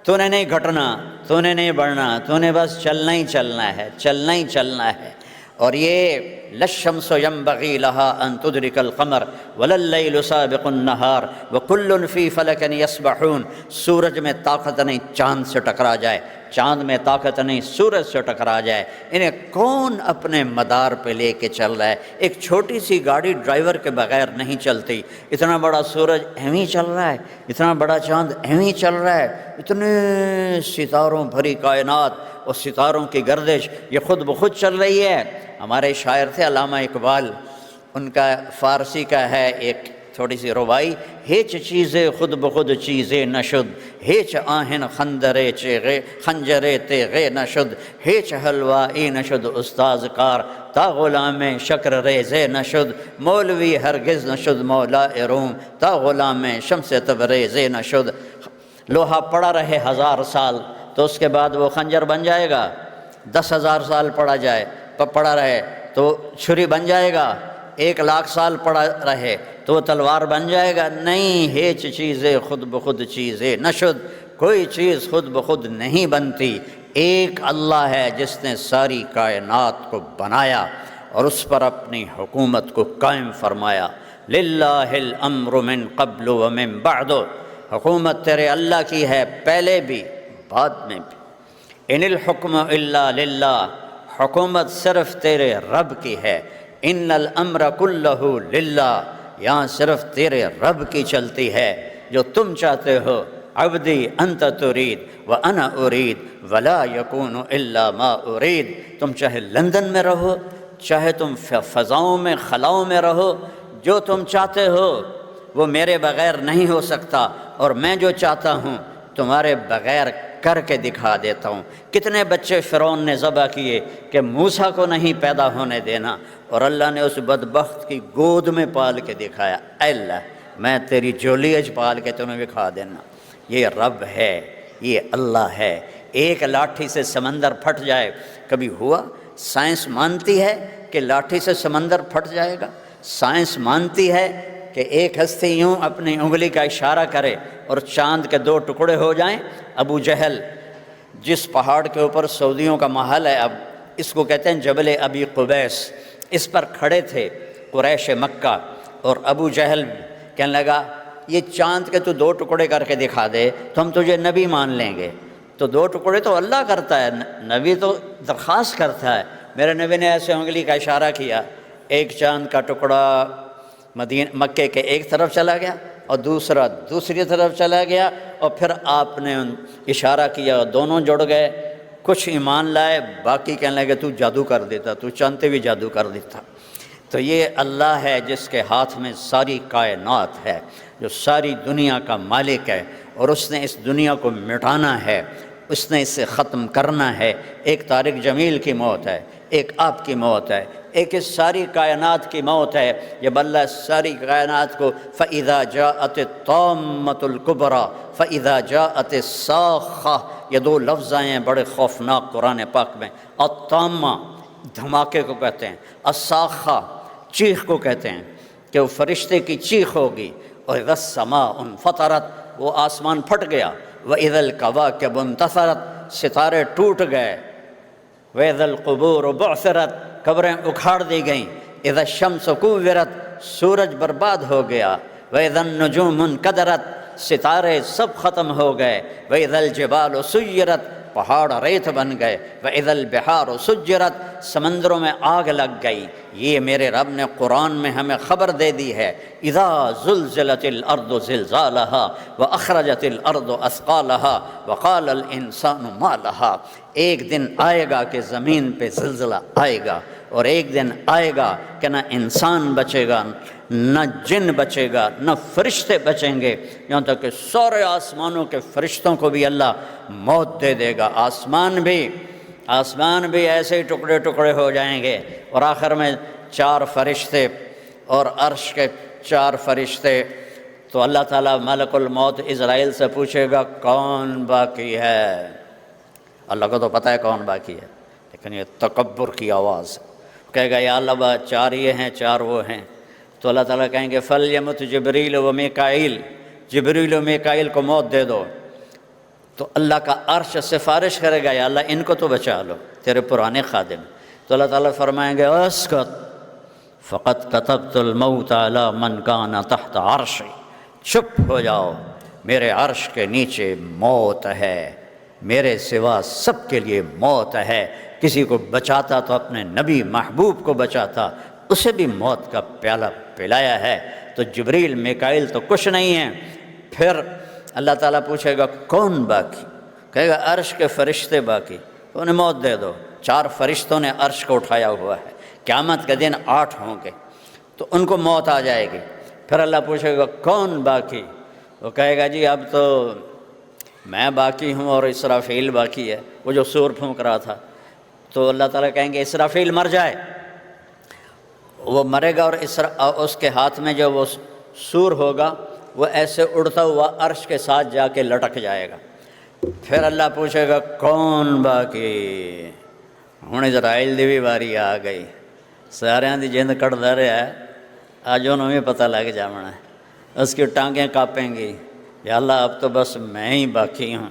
تو نے نہیں گھٹنا، تو نے نہیں بڑھنا، تو نے بس چلنا ہی چلنا ہے، چلنا ہی چلنا ہے۔ اور یہ للشمس ينبغي لها ان تدرك القمر ولا الليل سابق النهار وكل في فلك يسبحون۔ سورج میں طاقت نہیں چاند سے ٹکرا جائے، چاند میں طاقت نہیں سورج سے ٹکرا جائے، انہیں کون اپنے مدار پہ لے کے چل رہا ہے؟ ایک چھوٹی سی گاڑی ڈرائیور کے بغیر نہیں چلتی، اتنا بڑا سورج ایویں چل رہا ہے، اتنا بڑا چاند ایویں چل رہا ہے، اتنے ستاروں بھری کائنات اور ستاروں کی گردش یہ خود بخود چل رہی ہے۔ ہمارے شاعر تھے علامہ اقبال، ان کا فارسی کا ہے ایک تھوڑی سی ربائی، ہیچ چیزیں خود بخود چیزیں نشد، ہیچ آہن خندرے چے خنجرے تیغے نشد، ہیچ حلوائی نشد استاذ کار، تا غلام شکر ریزے نشد، مولوی ہرگز نشد مولا روم، تا غلام شمس تبریزے نشد۔ لوہا پڑا رہے 1000 سال تو اس کے بعد وہ خنجر بن جائے گا، 10,000 سال پڑا رہے تو چھری بن جائے گا، 1,00,000 سال پڑا رہے تو وہ تلوار بن جائے گا؟ نہیں، ہیچ چیزیں خود بخود چیزیں نشد، کوئی چیز خود بخود نہیں بنتی۔ ایک اللہ ہے جس نے ساری کائنات کو بنایا اور اس پر اپنی حکومت کو قائم فرمایا۔ للہ الامر من قبل ومن بعد، حکومت تیرے اللہ کی ہے، پہلے بھی بعد میں بھی۔ ان الحکم الا للہ، حکومت صرف تیرے رب کی ہے۔ ان الامر کلہ للہ، یہاں صرف تیرے رب کی چلتی ہے، جو تم چاہتے ہو۔ عبدی انت ترید وانا ارید ولا یکون الا ما ارید، تم چاہے لندن میں رہو، چاہے تم فضاؤں میں خلاؤں میں رہو، جو تم چاہتے ہو وہ میرے بغیر نہیں ہو سکتا، اور میں جو چاہتا ہوں تمہارے بغیر کر کے دکھا دیتا ہوں۔ کتنے بچے فرعون نے ذبح کیے کہ موسیٰ کو نہیں پیدا ہونے دینا، اور اللہ نے اس بدبخت کی گود میں پال کے دکھایا، اے اللہ میں تیری جولیج پال کے تمہیں دکھا دینا۔ یہ رب ہے، یہ اللہ ہے۔ ایک لاٹھی سے سمندر پھٹ جائے، کبھی ہوا؟ سائنس مانتی ہے کہ لاٹھی سے سمندر پھٹ جائے گا؟ سائنس مانتی ہے کہ ایک ہستی یوں اپنی انگلی کا اشارہ کرے اور چاند کے 2 ٹکڑے ہو جائیں؟ ابو جہل جس پہاڑ کے اوپر سعودیوں کا محل ہے، اب اس کو کہتے ہیں جبل ابی قبیس، اس پر کھڑے تھے قریش مکہ، اور ابو جہل کہنے لگا یہ چاند کے تو 2 ٹکڑے کر کے دکھا دے تو ہم تجھے نبی مان لیں گے۔ تو 2 ٹکڑے تو اللہ کرتا ہے، نبی تو درخواست کرتا ہے۔ میرے نبی نے ایسے انگلی کا اشارہ کیا، ایک چاند کا ٹکڑا مکے کے ایک طرف چلا گیا اور دوسرا دوسری طرف چلا گیا، اور پھر آپ نے اشارہ کیا، دونوں جڑ گئے۔ کچھ ایمان لائے، باقی کہنے لگے تو جادو کر دیتا، تو چاندتے بھی جادو کر دیتا۔ تو یہ اللہ ہے جس کے ہاتھ میں ساری کائنات ہے، جو ساری دنیا کا مالک ہے، اور اس نے اس دنیا کو مٹانا ہے، اس نے اسے ختم کرنا ہے۔ ایک طارق جمیل کی موت ہے، ایک آپ کی موت ہے، ایک اس ساری کائنات کی موت ہے۔ جب اللہ ساری کائنات کو فَإِذَا جَاءَتِ الطَّامَّةُ الْكُبْرَى فَإِذَا جَاءَتِ الصَّاخَّةُ، یہ 2 لفظ آئے ہیں بڑے خوفناک قرآن پاک میں۔ الطامہ دھماکے کو کہتے ہیں، الصاخہ چیخ کو کہتے ہیں کہ وہ فرشتے کی چیخ ہوگی، اور اذا السماء انفطرت، وہ آسمان پھٹ گیا، وَإِذَا الْكَوَاكِبُ انتثرت، ستارے ٹوٹ گئے، وَإِذَا الْقُبُورُ بُعْثِرَتْ، قبریں اکھاڑ دی گئیں، اذا الشمس كُوِّرَتْ، سورج برباد ہو گیا، وَإِذَا النُّجُومُ انْكَدَرَتْ، ستارے سب ختم ہو گئے، وَإِذَا الْجِبَالُ سُيِّرَتْ، پہاڑ ریت بن گئے، وَإِذَا الْبِحَارُ سُجِّرَتْ، سمندروں میں آگ لگ گئی۔ یہ میرے رب نے قرآن میں ہمیں خبر دے دی ہے، اِذَا زُلْزِلَتِ الْأَرْضُ زِلْزَالَهَا وَأَخْرَجَتِ الْأَرْضُ أَثْقَالَهَا وَقَالَ الْإِنسَانُ مَا لَهَا، ایک دن آئے گا کہ زمین پہ زلزلہ آئے گا، اور ایک دن آئے گا کہ نہ انسان بچے گا، نہ جن بچے گا، نہ فرشتے بچیں گے، یہاں تک کہ سارے آسمانوں کے فرشتوں کو بھی اللہ موت دے دے گا۔ آسمان بھی ایسے ہی ٹکڑے ٹکڑے ہو جائیں گے، اور آخر میں 4 فرشتے اور عرش کے 4 فرشتے، تو اللہ تعالیٰ ملک الموت اسرائیل سے پوچھے گا کون باقی ہے؟ اللہ کو تو پتہ ہے کون باقی ہے، لیکن یہ تکبر کی آواز کہے گا یا اللہ 4 یہ ہیں 4 وہ ہیں، تو اللہ تعالیٰ کہیں گے فَلْيَمُتْ جِبْرِيلُ وَمِيكَائِيلُ، جبریل و میکائیل کو موت دے دو۔ تو اللہ کا عرش سفارش کرے گا یا اللہ ان کو تو بچا لو، تیرے پرانے خادم۔ تو اللہ تعالیٰ فرمائیں گے اسکت فقط كتبت الموت على من كان تحت عرشی، چپ ہو جاؤ، میرے عرش کے نیچے موت ہے، میرے سوا سب کے لیے موت ہے۔ کسی کو بچاتا تو اپنے نبی محبوب کو بچاتا، اسے بھی موت کا پیالہ پلایا ہے۔ تو جبریل میکائیل تو کچھ نہیں ہیں۔ پھر اللہ تعالیٰ پوچھے گا کون باقی؟ کہے گا عرش کے فرشتے باقی، تو انہیں موت دے دو۔ 4 فرشتوں نے عرش کو اٹھایا ہوا ہے، قیامت کے دن 8 ہوں گے، تو ان کو موت آ جائے گی۔ پھر اللہ پوچھے گا کون باقی؟ وہ کہے گا جی اب تو میں باقی ہوں اور اسرافیل باقی ہے، وہ جو سور پھونک رہا تھا۔ تو اللہ تعالیٰ کہیں گے اسرافیل مر جائے، وہ مرے گا، اور اس کے ہاتھ میں جو وہ سور ہوگا وہ ایسے اڑتا ہوا عرش کے ساتھ جا کے لٹک جائے گا۔ پھر اللہ پوچھے گا کون باقی؟ ہن اسرائیل دی بھی باری آ گئی، ساریاں دی جند کٹدا رہا ہے، اج انہوں بھی پتہ لگ جانا ہے، اس کی ٹانگیں کانپیں گی، یا اللہ اب تو بس میں ہی باقی ہوں۔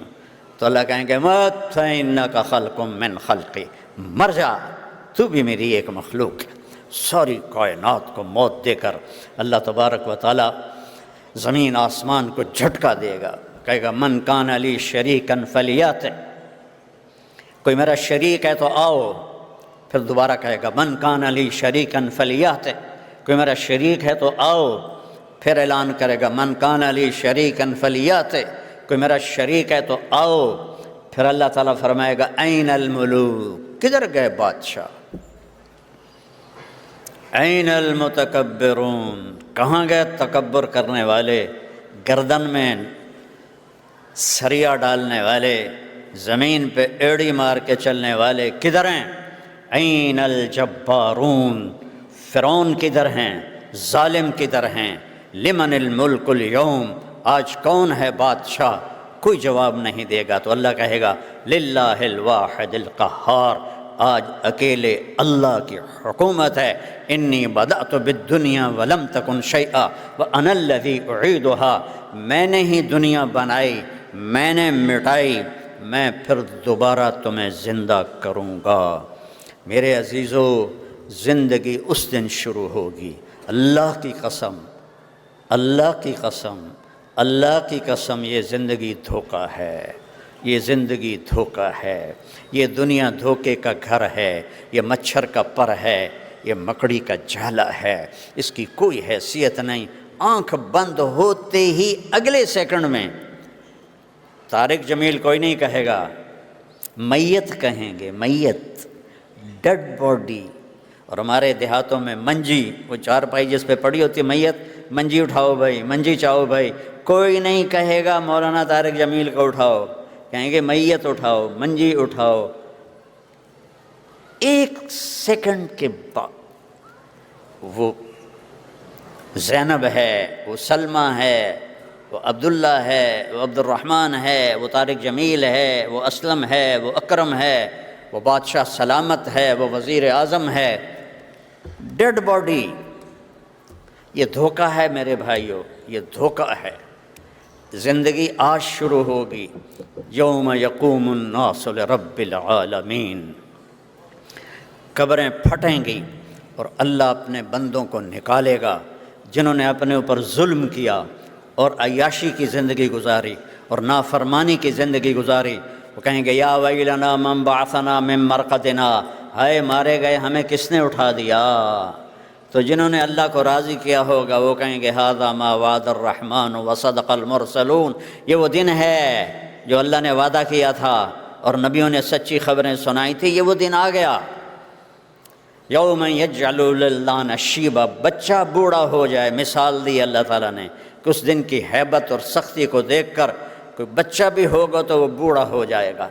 تو اللہ کہیں گے مت فإنک خلق من خلقی، مر جا، تو بھی میری ایک مخلوق ہے۔ ساری کائنات کو موت دے کر اللہ تبارک و تعالیٰ زمین آسمان کو جھٹکا دے گا، کہے گا من کان لی شریکا فلیات، کوئی میرا شریک ہے تو آؤ۔ پھر دوبارہ کہے گا من کان لی شریکا فلیات، کوئی میرا شریک ہے تو آؤ۔ پھر اعلان کرے گا من کان لی شریکا فلیات، کوئی میرا شریک ہے تو آؤ۔ پھر اللہ تعالیٰ فرمائے گا این الملوک، کدھر گئے بادشاہ؟ این المتکبرون، کہاں گئے تکبر کرنے والے، گردن میں سریا ڈالنے والے، زمین پہ ایڑی مار کے چلنے والے کدھر ہیں؟ این الجبارون، فرعون کدھر ہیں، ظالم کدھر ہیں؟ لمن الملک اليوم، آج کون ہے بادشاہ؟ کوئی جواب نہیں دے گا۔ تو اللہ کہے گا للہ الواحد القہار، آج اکیلے اللہ کی حکومت ہے۔ انی بدأت بالدنیا ولم تکن شیئا وانا الذی اعیدها، میں نے ہی دنیا بنائی، میں نے مٹائی، میں پھر دوبارہ تمہیں زندہ کروں گا۔ میرے عزیزو، زندگی اس دن شروع ہوگی، اللہ کی قسم، اللہ کی قسم، اللہ کی قسم، یہ زندگی دھوکہ ہے، یہ زندگی دھوکہ ہے، یہ دنیا دھوکے کا گھر ہے، یہ مچھر کا پر ہے، یہ مکڑی کا جالا ہے، اس کی کوئی حیثیت نہیں۔ آنکھ بند ہوتے ہی اگلے سیکنڈ میں طارق جمیل کوئی نہیں کہے گا، میت کہیں گے، میت، ڈیڈ باڈی۔ اور ہمارے دیہاتوں میں منجی، وہ چارپائی جس پہ پڑی ہوتی ہے میت، منجی اٹھاؤ بھائی، منجی چاہو بھائی، کوئی نہیں کہے گا مولانا طارق جمیل کو اٹھاؤ، کہیں گے میت اٹھاؤ، منجی اٹھاؤ۔ ایک سیکنڈ کے بعد وہ زینب ہے، وہ سلمہ ہے، وہ عبداللہ ہے، وہ عبد الرحمن ہے، وہ طارق جمیل ہے، وہ اسلم ہے، وہ اکرم ہے، وہ بادشاہ سلامت ہے، وہ وزیر اعظم ہے، ڈیڈ باڈی۔ یہ دھوکہ ہے میرے بھائیوں، یہ دھوکہ ہے۔ زندگی آج شروع ہوگی، یوم یقوم الناس لرب العالمین، قبریں پھٹیں گی اور اللہ اپنے بندوں کو نکالے گا جنہوں نے اپنے اوپر ظلم کیا اور عیاشی کی زندگی گزاری اور نافرمانی کی زندگی گزاری۔ وہ کہیں گے یا ویلنا من بعثنا من مرقدنا، ہائے مارے گئے، ہمیں کس نے اٹھا دیا؟ تو جنہوں نے اللہ کو راضی کیا ہوگا وہ کہیں گے ھذا ما وعد الرحمن وصدق المرسلون، یہ وہ دن ہے جو اللہ نے وعدہ کیا تھا اور نبیوں نے سچی خبریں سنائی تھی، یہ وہ دن آ گیا۔ یوم یجعل الولدان شیبا، بچہ بوڑھا ہو جائے، مثال دی اللہ تعالیٰ نے کہ اس دن کی ہیبت اور سختی کو دیکھ کر کوئی بچہ بھی ہوگا تو وہ بوڑھا ہو جائے گا۔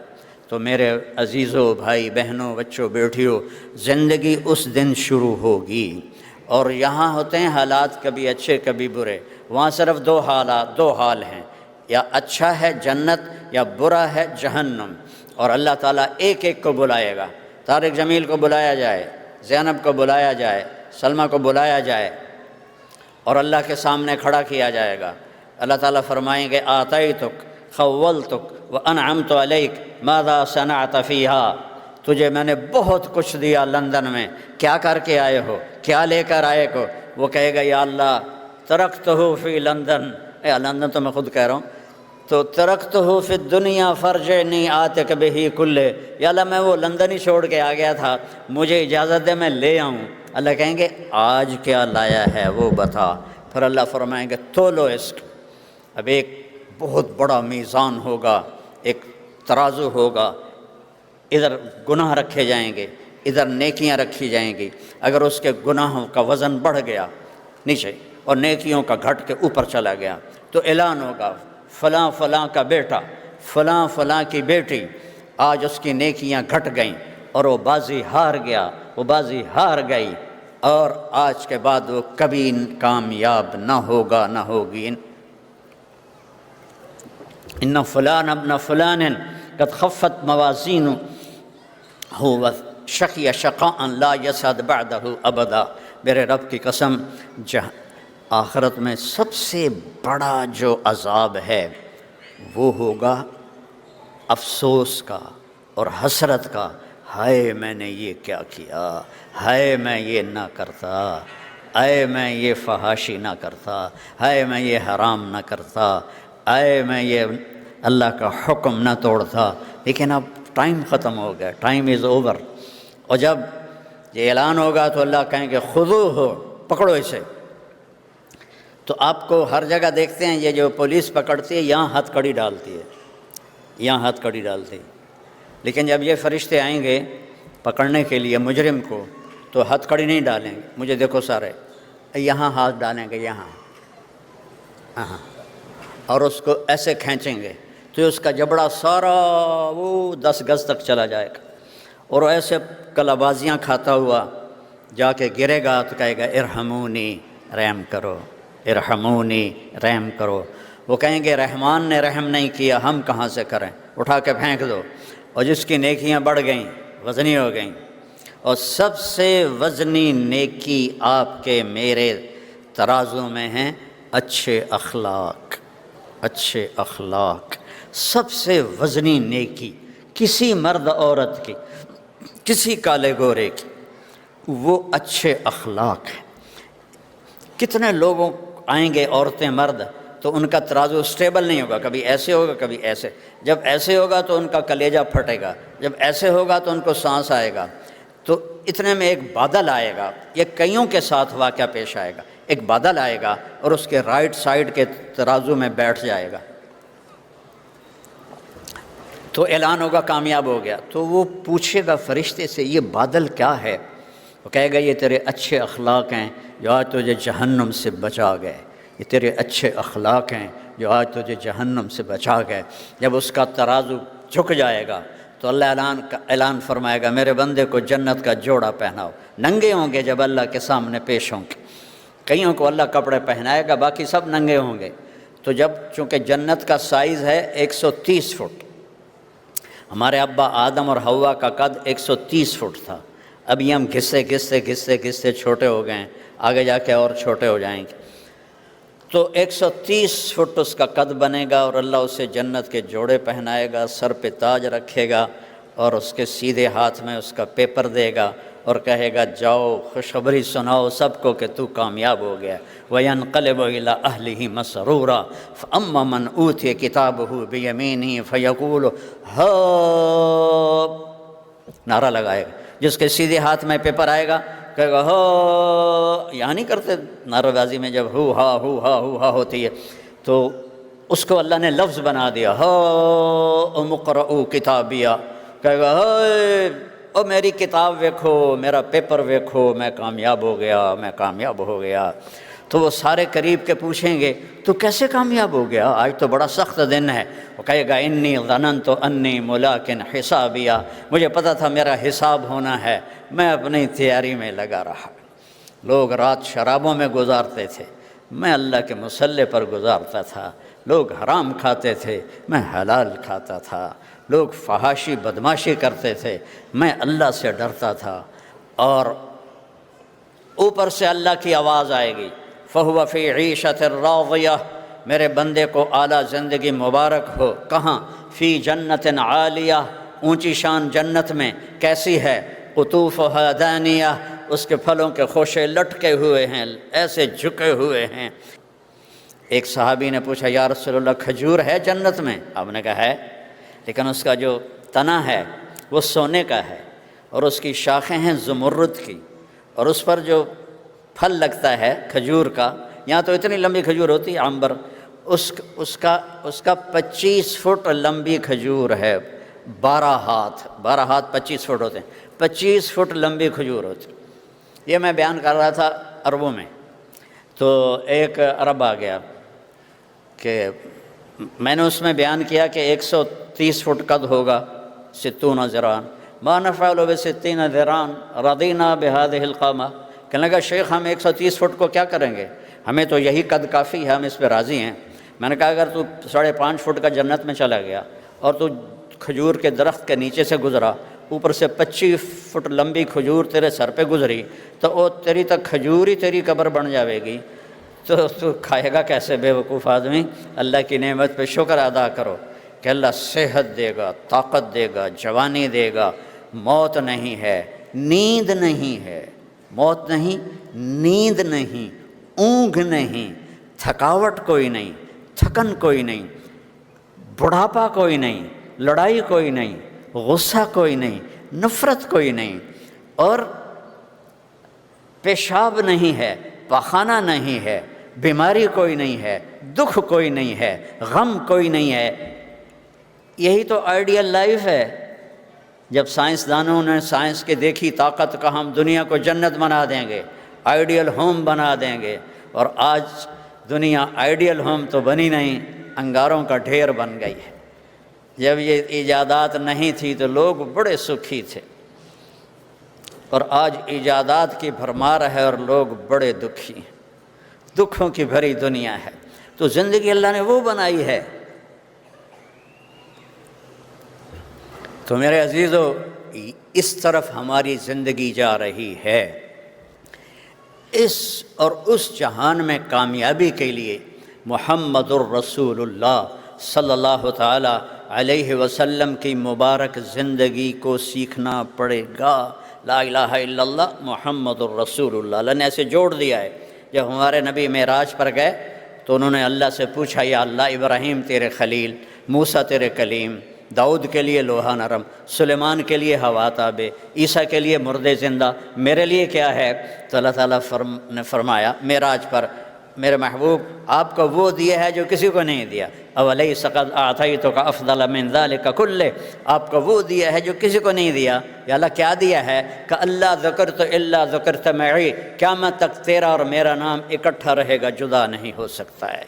تو میرے عزیزوں، بھائی بہنوں، بچوں بیٹھیوں، زندگی اس دن شروع ہوگی۔ اور یہاں ہوتے ہیں حالات کبھی اچھے کبھی برے، وہاں صرف دو حال ہیں، یا اچھا ہے جنت یا برا ہے جہنم۔ اور اللہ تعالیٰ ایک ایک کو بلائے گا، طارق جمیل کو بلایا جائے، زینب کو بلایا جائے، سلمہ کو بلایا جائے اور اللہ کے سامنے کھڑا کیا جائے گا۔ اللہ تعالیٰ فرمائیں گے آتیتک خولتک وانعمت علیک ماذا صنعت فیہا، تجھے میں نے بہت کچھ دیا لندن میں، کیا کر کے آئے ہو، کیا لے کر آئے ہو؟ وہ کہے گا یا اللہ ترکتہ فی لندن، لندن تو میں خود کہہ رہا ہوں، تو ترکتہ فی الدنیا فرجعنی آتک بہ کلہ، یا اللہ میں وہ لندن ہی چھوڑ کے آ گیا تھا، مجھے اجازت دے میں لے آؤں۔ اللہ کہیں گے آج کیا لایا ہے وہ بتا۔ پھر اللہ فرمائیں گے تولو اس کو۔ اب ایک بہت بڑا میزان ہوگا، ایک ترازو ہوگا، ادھر گناہ رکھے جائیں گے، ادھر نیکیاں رکھی جائیں گی۔ اگر اس کے گناہوں کا وزن بڑھ گیا نیچے اور نیکیوں کا گھٹ کے اوپر چلا گیا تو اعلان ہوگا فلاں فلاں کا بیٹا، فلاں فلاں کی بیٹی، آج اس کی نیکیاں گھٹ گئیں اور وہ بازی ہار گیا، وہ بازی ہار گئی، اور آج کے بعد وہ کبھی کامیاب نہ ہوگا نہ ہوگی۔ ان فلان ابن فلان قد خفت موازینہ شقی شقاء لا یسعد بعدہ ابدا۔ میرے رب کی قسم، آخرت میں سب سے بڑا جو عذاب ہے وہ ہوگا افسوس کا اور حسرت کا، ہائے میں نے یہ کیا کیا، ہائے میں یہ نہ کرتا، ہائے میں یہ فحاشی نہ کرتا، ہائے میں یہ حرام نہ کرتا، ہائے میں یہ اللہ کا حکم نہ توڑتا۔ لیکن اب ٹائم ختم ہو گیا، ٹائم از اوور، اور جب یہ اعلان ہوگا تو اللہ کہیں گے خذوہ، پکڑو اسے۔ تو آپ کو ہر جگہ دیکھتے ہیں یہ جو پولیس پکڑتی ہے یہاں ہتھ کڑی ڈالتی ہے، یہاں ہتھ کڑی ڈالتی ہے، لیکن جب یہ فرشتے آئیں گے پکڑنے کے لیے مجرم کو تو ہتھ کڑی نہیں ڈالیں گے، مجھے دیکھو سارے، یہاں ہاتھ ڈالیں گے، یہاں، ہاں، اور اس کو ایسے کھینچیں گے تو اس کا جبڑا سارا وہ 10 گز تک چلا جائے گا، اور ایسے کلابازیاں کھاتا ہوا جا کے گرے گا تو کہے گا ارحمونی، رحم کرو، ارحمونی، رحم کرو۔ وہ کہیں گے رحمان نے رحم نہیں کیا، ہم کہاں سے کریں، اٹھا کے پھینک دو۔ اور جس کی نیکیاں بڑھ گئیں، وزنی ہو گئیں، اور سب سے وزنی نیکی آپ کے میرے ترازو میں ہیں اچھے اخلاق، اچھے اخلاق۔ سب سے وزنی نیکی کسی مرد عورت کی، کسی کالے گورے کی، وہ اچھے اخلاق ہیں۔ کتنے لوگوں آئیں گے، عورتیں مرد، تو ان کا ترازو سٹیبل نہیں ہوگا، کبھی ایسے ہوگا کبھی ایسے۔ جب ایسے ہوگا تو ان کا کلیجہ پھٹے گا، جب ایسے ہوگا تو ان کو سانس آئے گا۔ تو اتنے میں ایک بادل آئے گا، یہ کئیوں کے ساتھ واقعہ پیش آئے گا، ایک بادل آئے گا اور اس کے رائٹ سائڈ کے ترازو میں بیٹھ جائے گا، تو اعلان ہوگا کامیاب ہو گیا۔ تو وہ پوچھے گا فرشتے سے یہ بادل کیا ہے؟ وہ کہے گا یہ تیرے اچھے اخلاق ہیں جو آج تجھے جہنم سے بچا گئے، یہ تیرے اچھے اخلاق ہیں جو آج تجھے جہنم سے بچا گئے۔ جب اس کا ترازو جھک جائے گا تو اللہ اعلان فرمائے گا میرے بندے کو جنت کا جوڑا پہناؤ۔ ننگے ہوں گے جب اللہ کے سامنے پیش ہوں گے، کئیوں کو اللہ کپڑے پہنائے گا، باقی سب ننگے ہوں گے۔ تو جب چونکہ جنت کا سائز ہے 130 فٹ، ہمارے ابا آدم اور حوا کا قد 130 فٹ تھا، اب یہ ہم گھستے چھوٹے ہو گئے ہیں، آگے جا کے اور چھوٹے ہو جائیں گے۔ تو 130 فٹ اس کا قد بنے گا، اور اللہ اسے جنت کے جوڑے پہنائے گا، سر پہ تاج رکھے گا، اور اس کے سیدھے ہاتھ میں اس کا پیپر دے گا اور کہے گا جاؤ خوشخبری سناؤ سب کو کہ تو کامیاب ہو گیا۔ وَيَنْقَلِبُ إِلَىٰ أَهْلِهِ مَسْرُورًا فَأَمَّا مَنْ أُوتِيَ كِتَابَهُ بِيَمِينِهِ فَيَقُولُ ہاؤ، نعرہ لگائے گا، جس کے سیدھے ہاتھ میں پیپر آئے گا کہے گا ہو، یہاں نہیں کرتے نعرہ بازی میں جب ہو ہا ہوتی ہے، تو اس کو اللہ نے لفظ بنا دیا، ہو مقرؤ کتابیہ، کہے گا او میری کتاب ویکھو، میرا پیپر ویکھو، میں کامیاب ہو گیا، میں کامیاب ہو گیا۔ تو وہ سارے قریب کے پوچھیں گے تو کیسے کامیاب ہو گیا، آج تو بڑا سخت دن ہے۔ وہ کہے گا انی ظننت انی ملاق حسابیہ، مجھے پتہ تھا میرا حساب ہونا ہے، میں اپنی تیاری میں لگا رہا۔ لوگ رات شرابوں میں گزارتے تھے، میں اللہ کے مصلی پر گزارتا تھا۔ لوگ حرام کھاتے تھے، میں حلال کھاتا تھا۔ لوگ فحاشی بدماشی کرتے تھے، میں اللہ سے ڈرتا تھا۔ اور اوپر سے اللہ کی آواز آئے گی فَهُوَ فِي عِيشَةٍ رَاضِيَةٍ، میرے بندے کو اعلیٰ زندگی مبارک ہو۔ کہاں؟ فی جنت عالیہ، اونچی شان جنت میں، کیسی ہے؟ قطوفها دانیہ، اس کے پھلوں کے خوشے لٹکے ہوئے ہیں، ایسے جھکے ہوئے ہیں۔ ایک صحابی نے پوچھا یا رسول اللہ کھجور ہے جنت میں؟ آپ نے کہا ہے، لیکن اس کا جو تنا ہے وہ سونے کا ہے، اور اس کی شاخیں ہیں زمرد کی، اور اس پر جو پھل لگتا ہے کھجور کا، یہاں تو اتنی لمبی کھجور ہوتی ہے عنبر، اس کا 25 فٹ لمبی کھجور ہے، 12 ہاتھ 25 فٹ ہوتے ہیں، 25 فٹ لمبی کھجور ہوتی۔ یہ میں بیان کر رہا تھا عربوں میں۔ تو ایک عرب آ گیا کہ میں نے اس میں بیان کیا کہ 130 فٹ قد ہوگا، 60 ذراع، ما نفعل ب60 ذراع رضینا بهذه القامہ. کہنے لگا شیخ ہم 130 فٹ کو کیا کریں گے، ہمیں تو یہی قد کافی ہے، ہم اس پہ راضی ہیں. میں نے کہا اگر تو 5.5 فٹ کا جنت میں چلا گیا اور تو کھجور کے درخت کے نیچے سے گزرا، اوپر سے 25 فٹ لمبی کھجور تیرے سر پہ گزری، تو وہ تیری تک کھجور ہی تیری قبر بن جاوے گی، تو کھائے گا کیسے بے وقوف آدمی. اللہ کی نعمت پہ شکر ادا کرو کہ اللہ صحت دے گا، طاقت دے گا، جوانی دے گا. موت نہیں ہے، نیند نہیں ہے، موت نہیں، نیند نہیں، اونگ نہیں، تھکاوٹ کوئی نہیں، تھکن کوئی نہیں، بڑھاپا کوئی نہیں، لڑائی کوئی نہیں، غصہ کوئی نہیں، نفرت کوئی نہیں، اور پیشاب نہیں ہے، پخانہ نہیں ہے، بیماری کوئی نہیں ہے، دکھ کوئی نہیں ہے، غم کوئی نہیں ہے. یہی تو آئیڈیل لائف ہے. جب سائنسدانوں نے سائنس کے دیکھی طاقت کا، ہم دنیا کو جنت بنا دیں گے، آئیڈیل ہوم بنا دیں گے، اور آج دنیا آئیڈیل ہوم تو بنی نہیں، انگاروں کا ڈھیر بن گئی ہے. جب یہ ایجادات نہیں تھی تو لوگ بڑے سکھی تھے، اور آج ایجادات کی بھرمار ہے اور لوگ بڑے دکھی ہیں، دکھوں کی بھری دنیا ہے. تو زندگی اللہ نے وہ بنائی ہے. تو میرے عزیزو، اس طرف ہماری زندگی جا رہی ہے. اس اور اس جہان میں کامیابی کے لیے محمد الرسول اللہ صلی اللہ تعالی علیہ وسلم کی مبارک زندگی کو سیکھنا پڑے گا. لا الہ الا اللہ محمد الرسول اللہ. اللہ نے ایسے جوڑ دیا ہے. جب ہمارے نبی معراج پر گئے تو انہوں نے اللہ سے پوچھا، یا اللہ ابراہیم تیرے خلیل، موسیٰ تیرے کلیم، داؤد کے لیے لوہا نرم، سلیمان کے لیے ہوا تابع، عیسیٰ کے لیے مردے زندہ، میرے لیے کیا ہے؟ تو اللہ تعالیٰ نے فرمایا معراج پر، میرے محبوب آپ کو وہ دیا ہے جو کسی کو نہیں دیا. اولیس قد اعطیتک افضل من ذلک کلہ، آپ کو وہ دیا ہے جو کسی کو نہیں دیا. یا اللہ کیا دیا ہے؟ کہ اللہ ذکرت الا ذکرت معی، قیامت تک تیرا اور میرا نام اکٹھا رہے گا، جدا نہیں ہو سکتا ہے.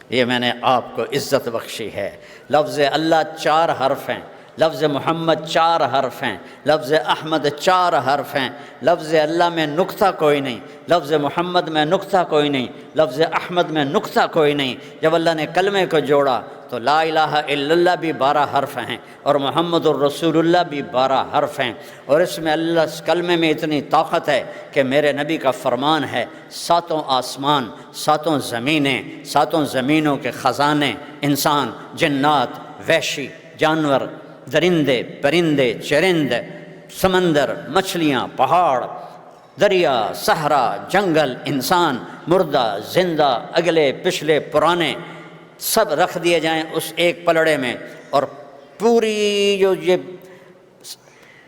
یہ میں نے آپ کو عزت بخشی ہے. لفظ اللہ 4 حرف ہیں، لفظ محمد 4 حرف ہیں، لفظ احمد 4 حرف ہیں. لفظ اللہ میں نقطہ کوئی نہیں، لفظ محمد میں نقطہ کوئی نہیں، لفظ احمد میں نقطہ کوئی نہیں. جب اللہ نے کلمے کو جوڑا تو لا الہ الا اللہ بھی 12 حرف ہیں، اور محمد الرسول اللہ بھی 12 حرف ہیں. اور اس میں اللہ اس کلمے میں اتنی طاقت ہے کہ میرے نبی کا فرمان ہے، 7 آسمان، 7 زمینیں، 7 زمینوں کے خزانے، انسان، جنات، وحشی جانور، درندے پرندے چرند، سمندر، مچھلیاں، پہاڑ، دریا، صحرا، جنگل، انسان، مردہ، زندہ، اگلے پچھلے پرانے، سب رکھ دیے جائیں اس ایک پلڑے میں، اور پوری جو یہ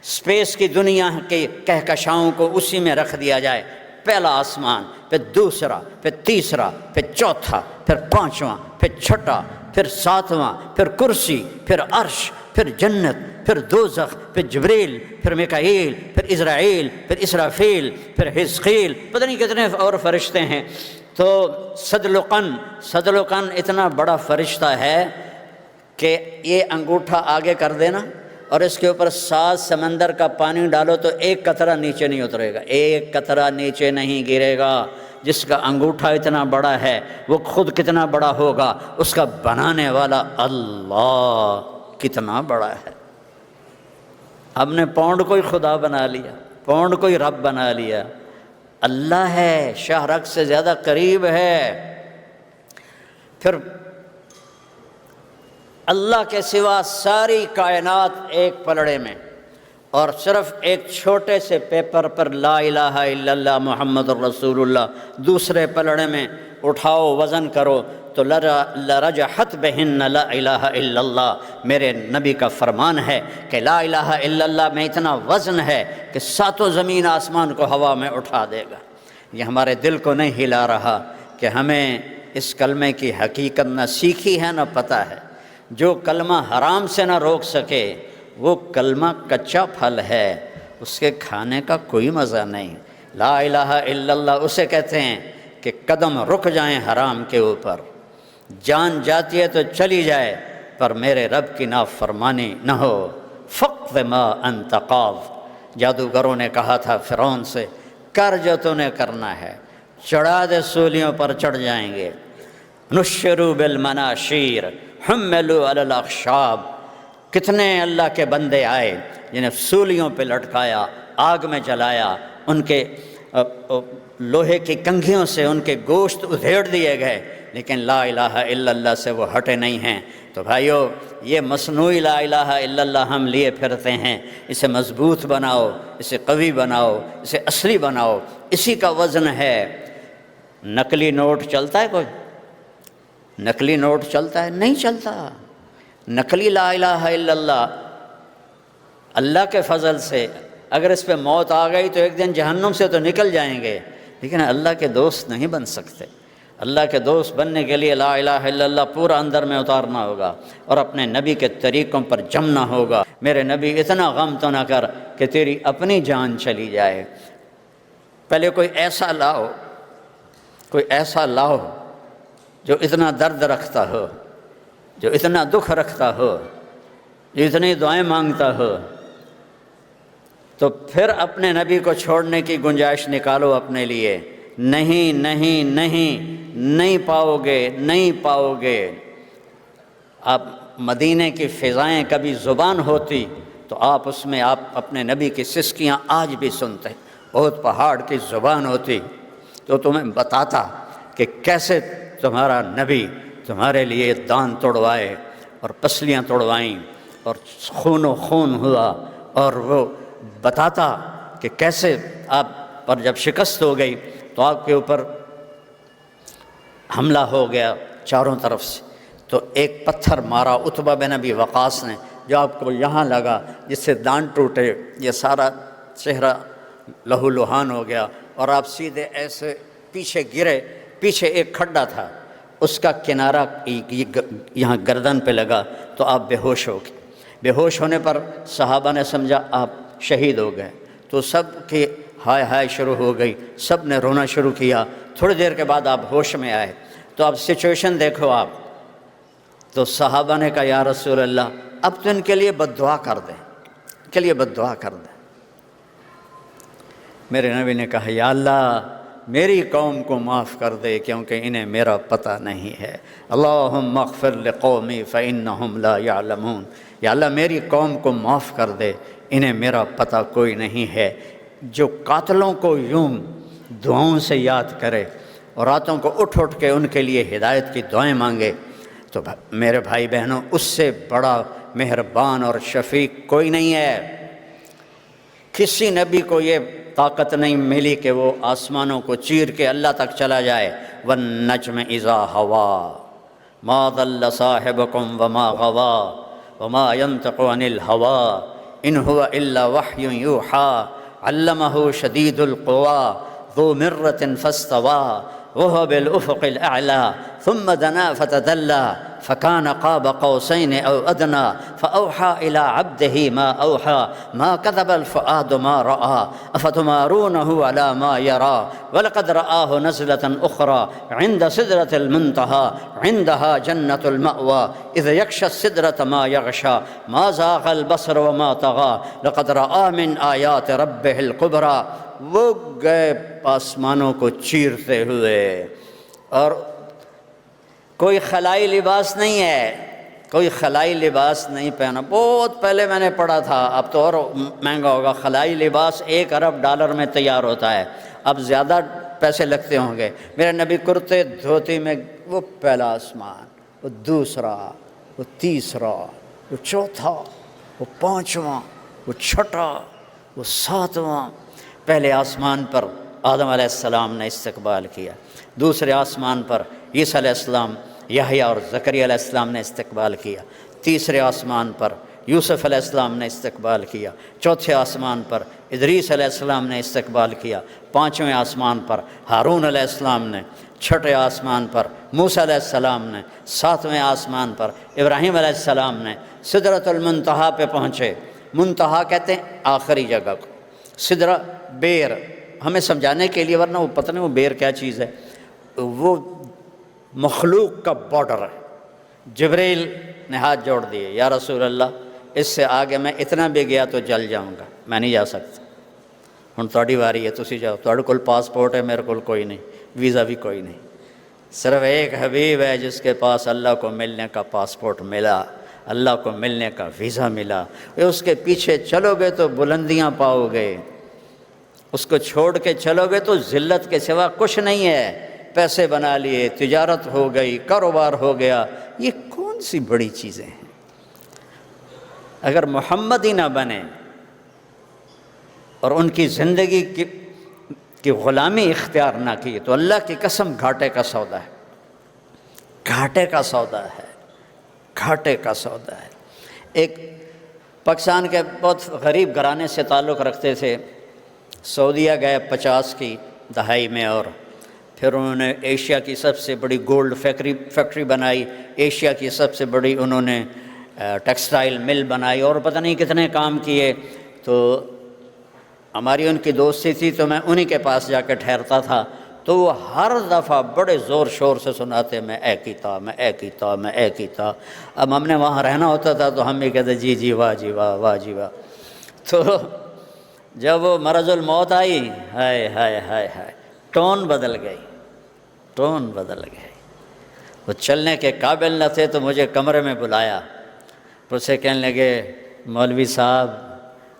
اسپیس کی دنیا کے کہکشاؤں کو اسی میں رکھ دیا جائے. پہلا آسمان، پھر دوسرا، پھر تیسرا، پھر چوتھا، پھر 5واں، پھر چھٹا، پھر 7واں، پھر کرسی، پھر عرش، پھر جنت، پھر دوزخ، پھر جبریل، پھر میکائیل، پھر اسرائیل، پھر اسرافیل، پھر حزقیل، پتہ نہیں کتنے اور فرشتے ہیں. تو صدلقن اتنا بڑا فرشتہ ہے کہ یہ انگوٹھا آگے کر دینا اور اس کے اوپر 7 سمندر کا پانی ڈالو تو ایک قطرہ نیچے نہیں اترے گا، ایک قطرہ نیچے نہیں گرے گا. جس کا انگوٹھا اتنا بڑا ہے وہ خود کتنا بڑا ہوگا، اس کا بنانے والا اللہ کتنا بڑا ہے. ہم نے پاؤنڈ کو ہی خدا بنا لیا، پاؤنڈ کو ہی رب بنا لیا. اللہ ہے، شاہ رگ سے زیادہ قریب ہے. پھر اللہ کے سوا ساری کائنات ایک پلڑے میں، اور صرف ایک چھوٹے سے پیپر پر لا الہ الا اللہ محمد الرسول اللہ دوسرے پلڑے میں اٹھاؤ، وزن کرو تو لرجحت بہن لا الہ الا اللہ. میرے نبی کا فرمان ہے کہ لا الہ الا اللہ میں اتنا وزن ہے کہ 7 زمین آسمان کو ہوا میں اٹھا دے گا. یہ ہمارے دل کو نہیں ہلا رہا کہ ہمیں اس کلمے کی حقیقت نہ سیکھی ہے نہ پتہ ہے. جو کلمہ حرام سے نہ روک سکے وہ کلمہ کچا پھل ہے، اس کے کھانے کا کوئی مزہ نہیں. لا الہ الا اللہ اسے کہتے ہیں کہ قدم رک جائیں حرام کے اوپر، جان جاتی ہے تو چلی جائے پر میرے رب کی نافرمانی نہ ہو۔ فقد ما انت قاض، جادوگروں نے کہا تھا فرعون سے، کر جو تو نے کرنا ہے، چڑھا دے سولیوں پر چڑھ جائیں گے۔ نشروا بالمناشیر حملوا علی الاخشاب، کتنے اللہ کے بندے آئے جنہیں سولیوں پہ لٹکایا، آگ میں جلایا، ان کے لوہے کی کنگھیوں سے ان کے گوشت ادھیڑ دیے گئے، لیکن لا الہ الا اللہ سے وہ ہٹے نہیں ہیں۔ تو بھائیو، یہ مصنوعی لا الہ الا اللہ ہم لیے پھرتے ہیں، اسے مضبوط بناؤ، اسے قوی بناؤ، اسے اصلی بناؤ، اسی کا وزن ہے۔ نقلی نوٹ چلتا ہے کوئی؟ نقلی نوٹ چلتا ہے؟ نہیں چلتا۔ نقلی لا الہ الا اللہ اللہ کے فضل سے اگر اس پہ موت آ گئی تو ایک دن جہنم سے تو نکل جائیں گے، لیکن اللہ کے دوست نہیں بن سکتے۔ اللہ کے دوست بننے کے لیے لا الہ الا اللہ پورا اندر میں اتارنا ہوگا اور اپنے نبی کے طریقوں پر جمنا ہوگا۔ میرے نبی اتنا غم تو نہ کر کہ تیری اپنی جان چلی جائے، پہلے کوئی ایسا لاؤ جو اتنا درد رکھتا ہو، جو اتنا دکھ رکھتا ہو، جو اتنی دعائیں مانگتا ہو، تو پھر اپنے نبی کو چھوڑنے کی گنجائش نکالو اپنے لیے۔ نہیں نہیں نہیں، نہیں پاؤ گے، نہیں پاؤ گے۔ آپ مدینے کی فضائیں کبھی زبان ہوتی تو آپ اس میں آپ اپنے نبی کی سسکیاں آج بھی سنتے۔ بہت پہاڑ کی زبان ہوتی تو تمہیں بتاتا کہ کیسے تمہارا نبی تمہارے لیے دان توڑوائے اور پسلیاں توڑوائیں اور خون و خون ہوا، اور وہ بتاتا کہ کیسے آپ پر جب شکست ہو گئی تو آپ کے اوپر حملہ ہو گیا چاروں طرف سے، تو ایک پتھر مارا عتبہ بن ابی وقاص نے جو آپ کو یہاں لگا، جس سے دان ٹوٹے، یہ سارا چہرہ لہو لہان ہو گیا، اور آپ سیدھے ایسے پیچھے گرے۔ پیچھے ایک کھڈا تھا، اس کا کنارہ یہاں گردن پہ لگا تو آپ بے ہوش ہو گئے۔ بے ہوش ہونے پر صحابہ نے سمجھا آپ شہید ہو گئے، تو سب کی ہائے ہائے شروع ہو گئی، سب نے رونا شروع کیا۔ تھوڑی دیر کے بعد آپ ہوش میں آئے تو اب سچویشن دیکھو آپ، تو صحابہ نے کہا یا رسول اللہ اب تو ان کے لیے بد دعا کر دیں، ان کے لیے بد دعا کر دیں۔ میرے نبی نے کہا یا اللہ میری قوم کو معاف کر دے کیونکہ انہیں میرا پتہ نہیں ہے۔ اللہم اغفر لقومی فإنہم لا یعلمون، یا اللہ میری قوم کو معاف کر دے، انہیں میرا پتہ کوئی نہیں ہے۔ جو قاتلوں کو یوں دعاؤں سے یاد کرے اور راتوں کو اٹھ اٹھ کے ان کے لیے ہدایت کی دعائیں مانگے، تو میرے بھائی بہنوں اس سے بڑا مہربان اور شفیق کوئی نہیں ہے۔ کسی نبی کو یہ طاقت نہیں ملی کہ وہ آسمانوں کو چیر کے اللہ تک چلا جائے۔ والنجم اذا ہوا ما ضل صاحبکم وما غوا وما ينطق عن الهوى ان هو الا وحی یوحی علمہ شدید القوى ذو مرۃ فاستوى وهو بالافق الاعلى ثم دنا فتدلى فكان قاب قوسين او ادنى فاوحى الى عبده ما اوحى ما كذب الفؤاد ما راى افتمارونه على ما يرى ولقد رآه نزلة اخرى عند سدرة المنتهى عندها جنة المأوى اذ يغشى السدرة ما يغشى ما زاغ البصر وما طغى لقد رآ من آیات ربه الكبرى۔ وہ گئے آسمانوں کو چیرتے ہوئے، اور کوئی خلائی لباس نہیں ہے، کوئی خلائی لباس نہیں پہنا۔ بہت پہلے میں نے پڑھا تھا، اب تو اور مہنگا ہوگا، خلائی لباس $1 ارب میں تیار ہوتا ہے، اب زیادہ پیسے لگتے ہوں گے۔ میرے نبی کرتے دھوتی میں، وہ پہلا آسمان، وہ دوسرا، وہ تیسرا، وہ چوتھا، وہ پانچواں، وہ چھٹا، وہ ساتواں۔ پہلے آسمان پر آدم علیہ السلام نے استقبال کیا، دوسرے آسمان پر عیسیٰ علیہ السلام، یحییٰ اور زکریا علیہ السلام نے استقبال کیا، تیسرے آسمان پر یوسف علیہ السلام نے استقبال کیا، چوتھے آسمان پر ادریس علیہ السلام نے استقبال کیا، پانچویں آسمان پر ہارون علیہ السلام نے، چھٹے آسمان پر موسیٰ علیہ السلام نے، ساتویں آسمان پر ابراہیم علیہ السلام نے۔ سدرۃ المنتہا پہ پہنچے، منتہا کہتے ہیں آخری جگہ کو، سدرہ بیر، ہمیں سمجھانے کے لیے، ورنہ وہ پتہ نہیں وہ بیر کیا چیز ہے۔ وہ مخلوق کا بارڈر ہے۔ جبریل نے ہاتھ جوڑ دیے، یا رسول اللہ اس سے آگے میں اتنا بھی گیا تو جل جاؤں گا، میں نہیں جا سکتا، ہن تہاڈی واری ہے، تسی جاؤ، تہاڈے کول پاسپورٹ ہے، میرے کول کوئی نہیں، ویزا بھی کوئی نہیں، صرف ایک حبیب ہے جس کے پاس اللہ کو ملنے کا پاسپورٹ ملا، اللہ کو ملنے کا ویزا ملا، اس کے پیچھے چلو گے تو بلندیاں پاؤ گے، اس کو چھوڑ کے چلو گے تو ذلت کے سوا کچھ نہیں ہے، پیسے بنا لیے، تجارت ہو گئی، کاروبار ہو گیا، یہ کون سی بڑی چیزیں ہیں؟ اگر محمد ہی نہ بنے اور ان کی زندگی کی غلامی اختیار نہ کی تو اللہ کی قسم گھاٹے کا سودا ہے، گھاٹے کا سودا ہے، گھاٹے کا سودا ہے۔ ایک پاکستان کے بہت غریب گھرانے سے تعلق رکھتے تھے، سعودیہ گئے 50 کی دہائی میں، اور پھر انہوں نے ایشیا کی سب سے بڑی گولڈ فیکٹری بنائی، ایشیا کی سب سے بڑی انہوں نے ٹیکسٹائل مل بنائی، اور پتہ نہیں کتنے کام کیے۔ تو ہماری ان کی دوستی تھی تو میں انہی کے پاس جا کے ٹھہرتا تھا، تو وہ ہر دفعہ بڑے زور شور سے سناتے، میں اے کیتا، میں اے کیتا، میں اے کیتا۔ اب ہم نے وہاں رہنا ہوتا تھا تو ہم بھی کہتے جی جی واہ جی واہ، واہ جی واہ۔ تو جب وہ مرض الموت آئی، ہائے ہائے ہائے ہائے، ٹون بدل گئی، ٹون بدل گئی، وہ چلنے کے قابل نہ تھے تو مجھے کمرے میں بلایا، اسے کہنے لگے مولوی صاحب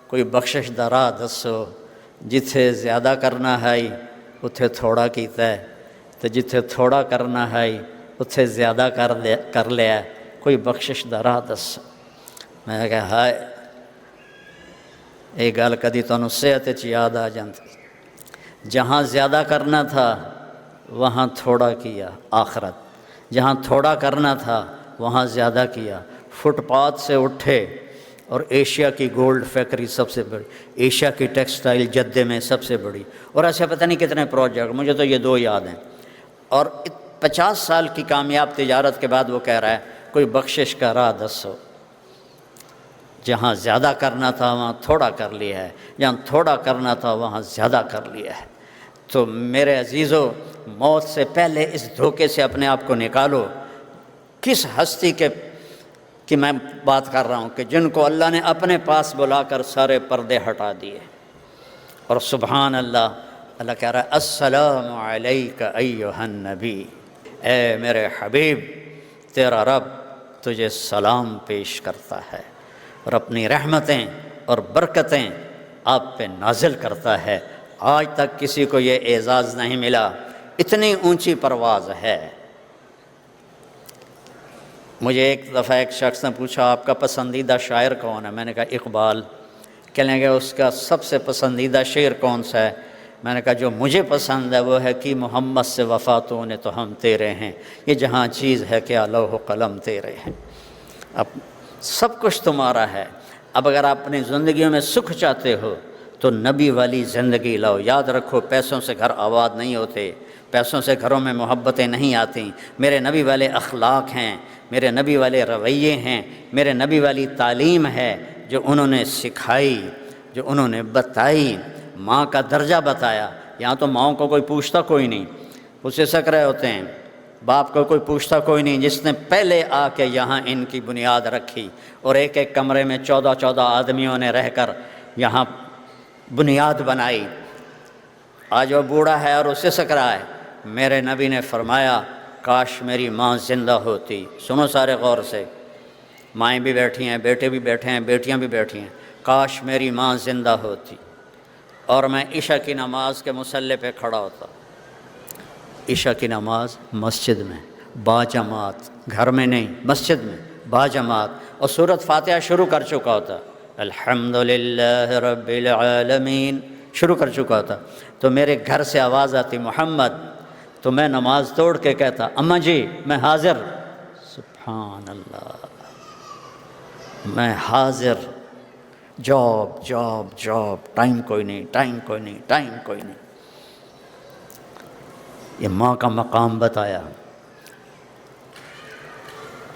کوئی بخشش دا راہ دسو، جتھے زیادہ کرنا ہے اتھے تھوڑا کیتا ہے، تو جتھے تھوڑا کرنا ہے اتھے زیادہ کر لیا، کوئی بخشش دا راہ دسو۔ میں نے کہا ہائے یہ گل کدی تانوں صحت وچ یاد آ جاندی، جہاں زیادہ کرنا تھا وہاں تھوڑا کیا، آخرت جہاں تھوڑا کرنا تھا وہاں زیادہ کیا، فٹ پاتھ سے اٹھے اور ایشیا کی گولڈ فیکٹری سب سے بڑی، ایشیا کی ٹیکسٹائل جدے میں سب سے بڑی، اور ایسے پتہ نہیں کتنے پروجیکٹ، مجھے تو یہ 2 یاد ہیں۔ اور 50 سال کی کامیاب تجارت کے بعد وہ کہہ رہا ہے کوئی بخشش کا راہ دسو، جہاں زیادہ کرنا تھا وہاں تھوڑا کر لیا ہے، جہاں تھوڑا کرنا تھا وہاں زیادہ کر لیا ہے۔ تو میرے عزیزو، موت سے پہلے اس دھوکے سے اپنے آپ کو نکالو۔ کس ہستی کی میں بات کر رہا ہوں کہ جن کو اللہ نے اپنے پاس بلا کر سارے پردے ہٹا دیے، اور سبحان اللہ، اللہ کہہ رہا ہے السلام علیک ایھا النبی، اے میرے حبیب تیرا رب تجھے سلام پیش کرتا ہے، اور اپنی رحمتیں اور برکتیں آپ پہ نازل کرتا ہے۔ آج تک کسی کو یہ اعزاز نہیں ملا، اتنی اونچی پرواز ہے۔ مجھے ایک دفعہ ایک شخص نے پوچھا آپ کا پسندیدہ شاعر کون ہے؟ میں نے کہا اقبال۔ کہنے لگے اس کا سب سے پسندیدہ شعر کون سا ہے؟ میں نے کہا جو مجھے پسند ہے وہ ہے کہ محمد سے وفا تو نے تو ہم تیرے ہیں، یہ جہاں چیز ہے کیا لوح و قلم تیرے ہیں۔ اب سب کچھ تمہارا ہے، اب اگر آپ اپنی زندگیوں میں سکھ چاہتے ہو تو نبی والی زندگی لاؤ۔ یاد رکھو پیسوں سے گھر آباد نہیں ہوتے، پیسوں سے گھروں میں محبتیں نہیں آتیں، میرے نبی والے اخلاق ہیں، میرے نبی والے رویے ہیں، میرے نبی والی تعلیم ہے جو انہوں نے سکھائی، جو انہوں نے بتائی، ماں کا درجہ بتایا۔ یہاں تو ماؤں کو کوئی پوچھتا کوئی نہیں، اسے سک رہے ہوتے ہیں، باپ کو کوئی پوچھتا کوئی نہیں، جس نے پہلے آ کے یہاں ان کی بنیاد رکھی، اور ایک ایک کمرے میں 14 آدمیوں نے رہ کر یہاں بنیاد بنائی۔ آج وہ بوڑھا ہے اور اسے سک رہا ہے۔ میرے نبی نے فرمایا کاش میری ماں زندہ ہوتی۔ سنو سارے غور سے، مائیں بھی بیٹھی ہیں، بیٹے بھی بیٹھے ہیں، بیٹیاں بھی بیٹھی ہیں، کاش میری ماں زندہ ہوتی اور میں عشاء کی نماز کے مصلی پہ کھڑا ہوتا۔ عشاء کی نماز مسجد میں باجماعت، گھر میں نہیں، مسجد میں باجماعت، اور سورۃ فاتحہ شروع کر چکا ہوتا، الحمدللہ رب العالمین شروع کر چکا ہوتا، تو میرے گھر سے آواز آتی محمد، تو میں نماز توڑ کے کہتا اماں جی میں حاضر۔ سبحان اللہ، میں حاضر، جاب جاب جاب، ٹائم کوئی نہیں، ٹائم کوئی نہیں، ٹائم کوئی نہیں۔ یہ ماں کا مقام بتایا۔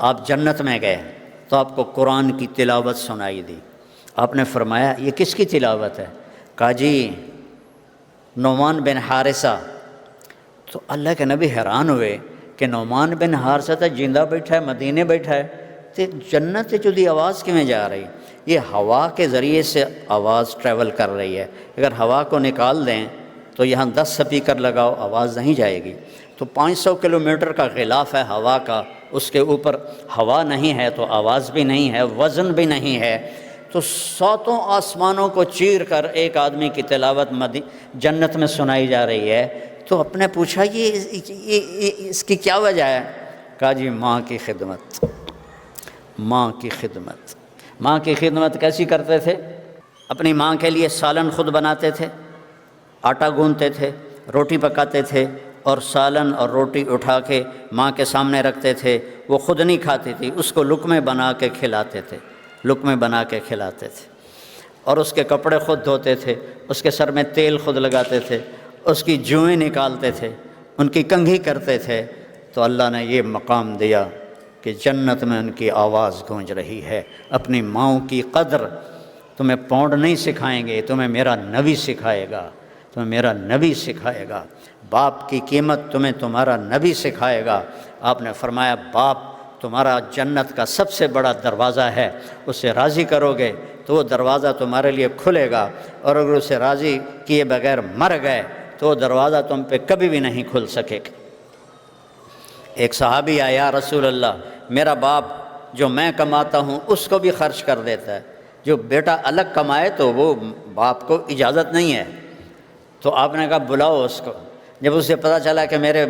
آپ جنت میں گئے تو آپ کو قرآن کی تلاوت سنائی دی، آپ نے فرمایا یہ کس کی تلاوت ہے؟ کہا جی نعمان بن حارثہ، تو اللہ کے نبی حیران ہوئے کہ نعمان بن حارثہ جیندہ بیٹھا ہے، مدینے بیٹھا ہے، تو جنت جو دی آواز کیوں جا رہی؟ یہ ہوا کے ذریعے سے آواز ٹریول کر رہی ہے، اگر ہوا کو نکال دیں تو یہاں 10 سپیکر لگاؤ آواز نہیں جائے گی۔ تو 500 کلومیٹر کا غلاف ہے ہوا کا، اس کے اوپر ہوا نہیں ہے تو آواز بھی نہیں ہے، وزن بھی نہیں ہے، تو 7 آسمانوں کو چیر کر ایک آدمی کی تلاوت جنت میں سنائی جا رہی ہے۔ تو اپنے پوچھا یہ اس کی کیا وجہ ہے؟ کہا جی ماں کی خدمت، ماں کی خدمت۔ ماں کی خدمت کیسی کرتے تھے؟ اپنی ماں کے لیے سالن خود بناتے تھے، آٹا گوندتے تھے، روٹی پکاتے تھے، اور سالن اور روٹی اٹھا کے ماں کے سامنے رکھتے تھے۔ وہ خود نہیں کھاتی تھی، اس کو لقمے بنا کے کھلاتے تھے، لقمے بنا کے کھلاتے تھے، اور اس کے کپڑے خود دھوتے تھے، اس کے سر میں تیل خود لگاتے تھے، اس کی جوئیں نکالتے تھے، ان کی کنگھی کرتے تھے۔ تو اللہ نے یہ مقام دیا کہ جنت میں ان کی آواز گونج رہی ہے۔ اپنی ماؤں کی قدر تمہیں پونڈ نہیں سکھائیں گے، تمہیں میرا نبی سکھائے گا، تمہیں میرا نبی سکھائے گا۔ باپ کی قیمت تمہیں تمہارا نبی سکھائے گا۔ آپ نے فرمایا باپ تمہارا جنت کا سب سے بڑا دروازہ ہے، اسے راضی کرو گے تو وہ دروازہ تمہارے لیے کھلے گا، اور اگر اسے راضی کیے بغیر مر گئے تو وہ دروازہ تم پہ کبھی بھی نہیں کھل سکے گا۔ ایک صحابی آیا، یا رسول اللہ میرا باپ جو میں کماتا ہوں اس کو بھی خرچ کر دیتا ہے، جو بیٹا الگ کمائے تو وہ باپ کو اجازت نہیں ہے۔ تو آپ نے کہا بلاؤ اس کو۔ جب اسے پتہ چلا کہ میرے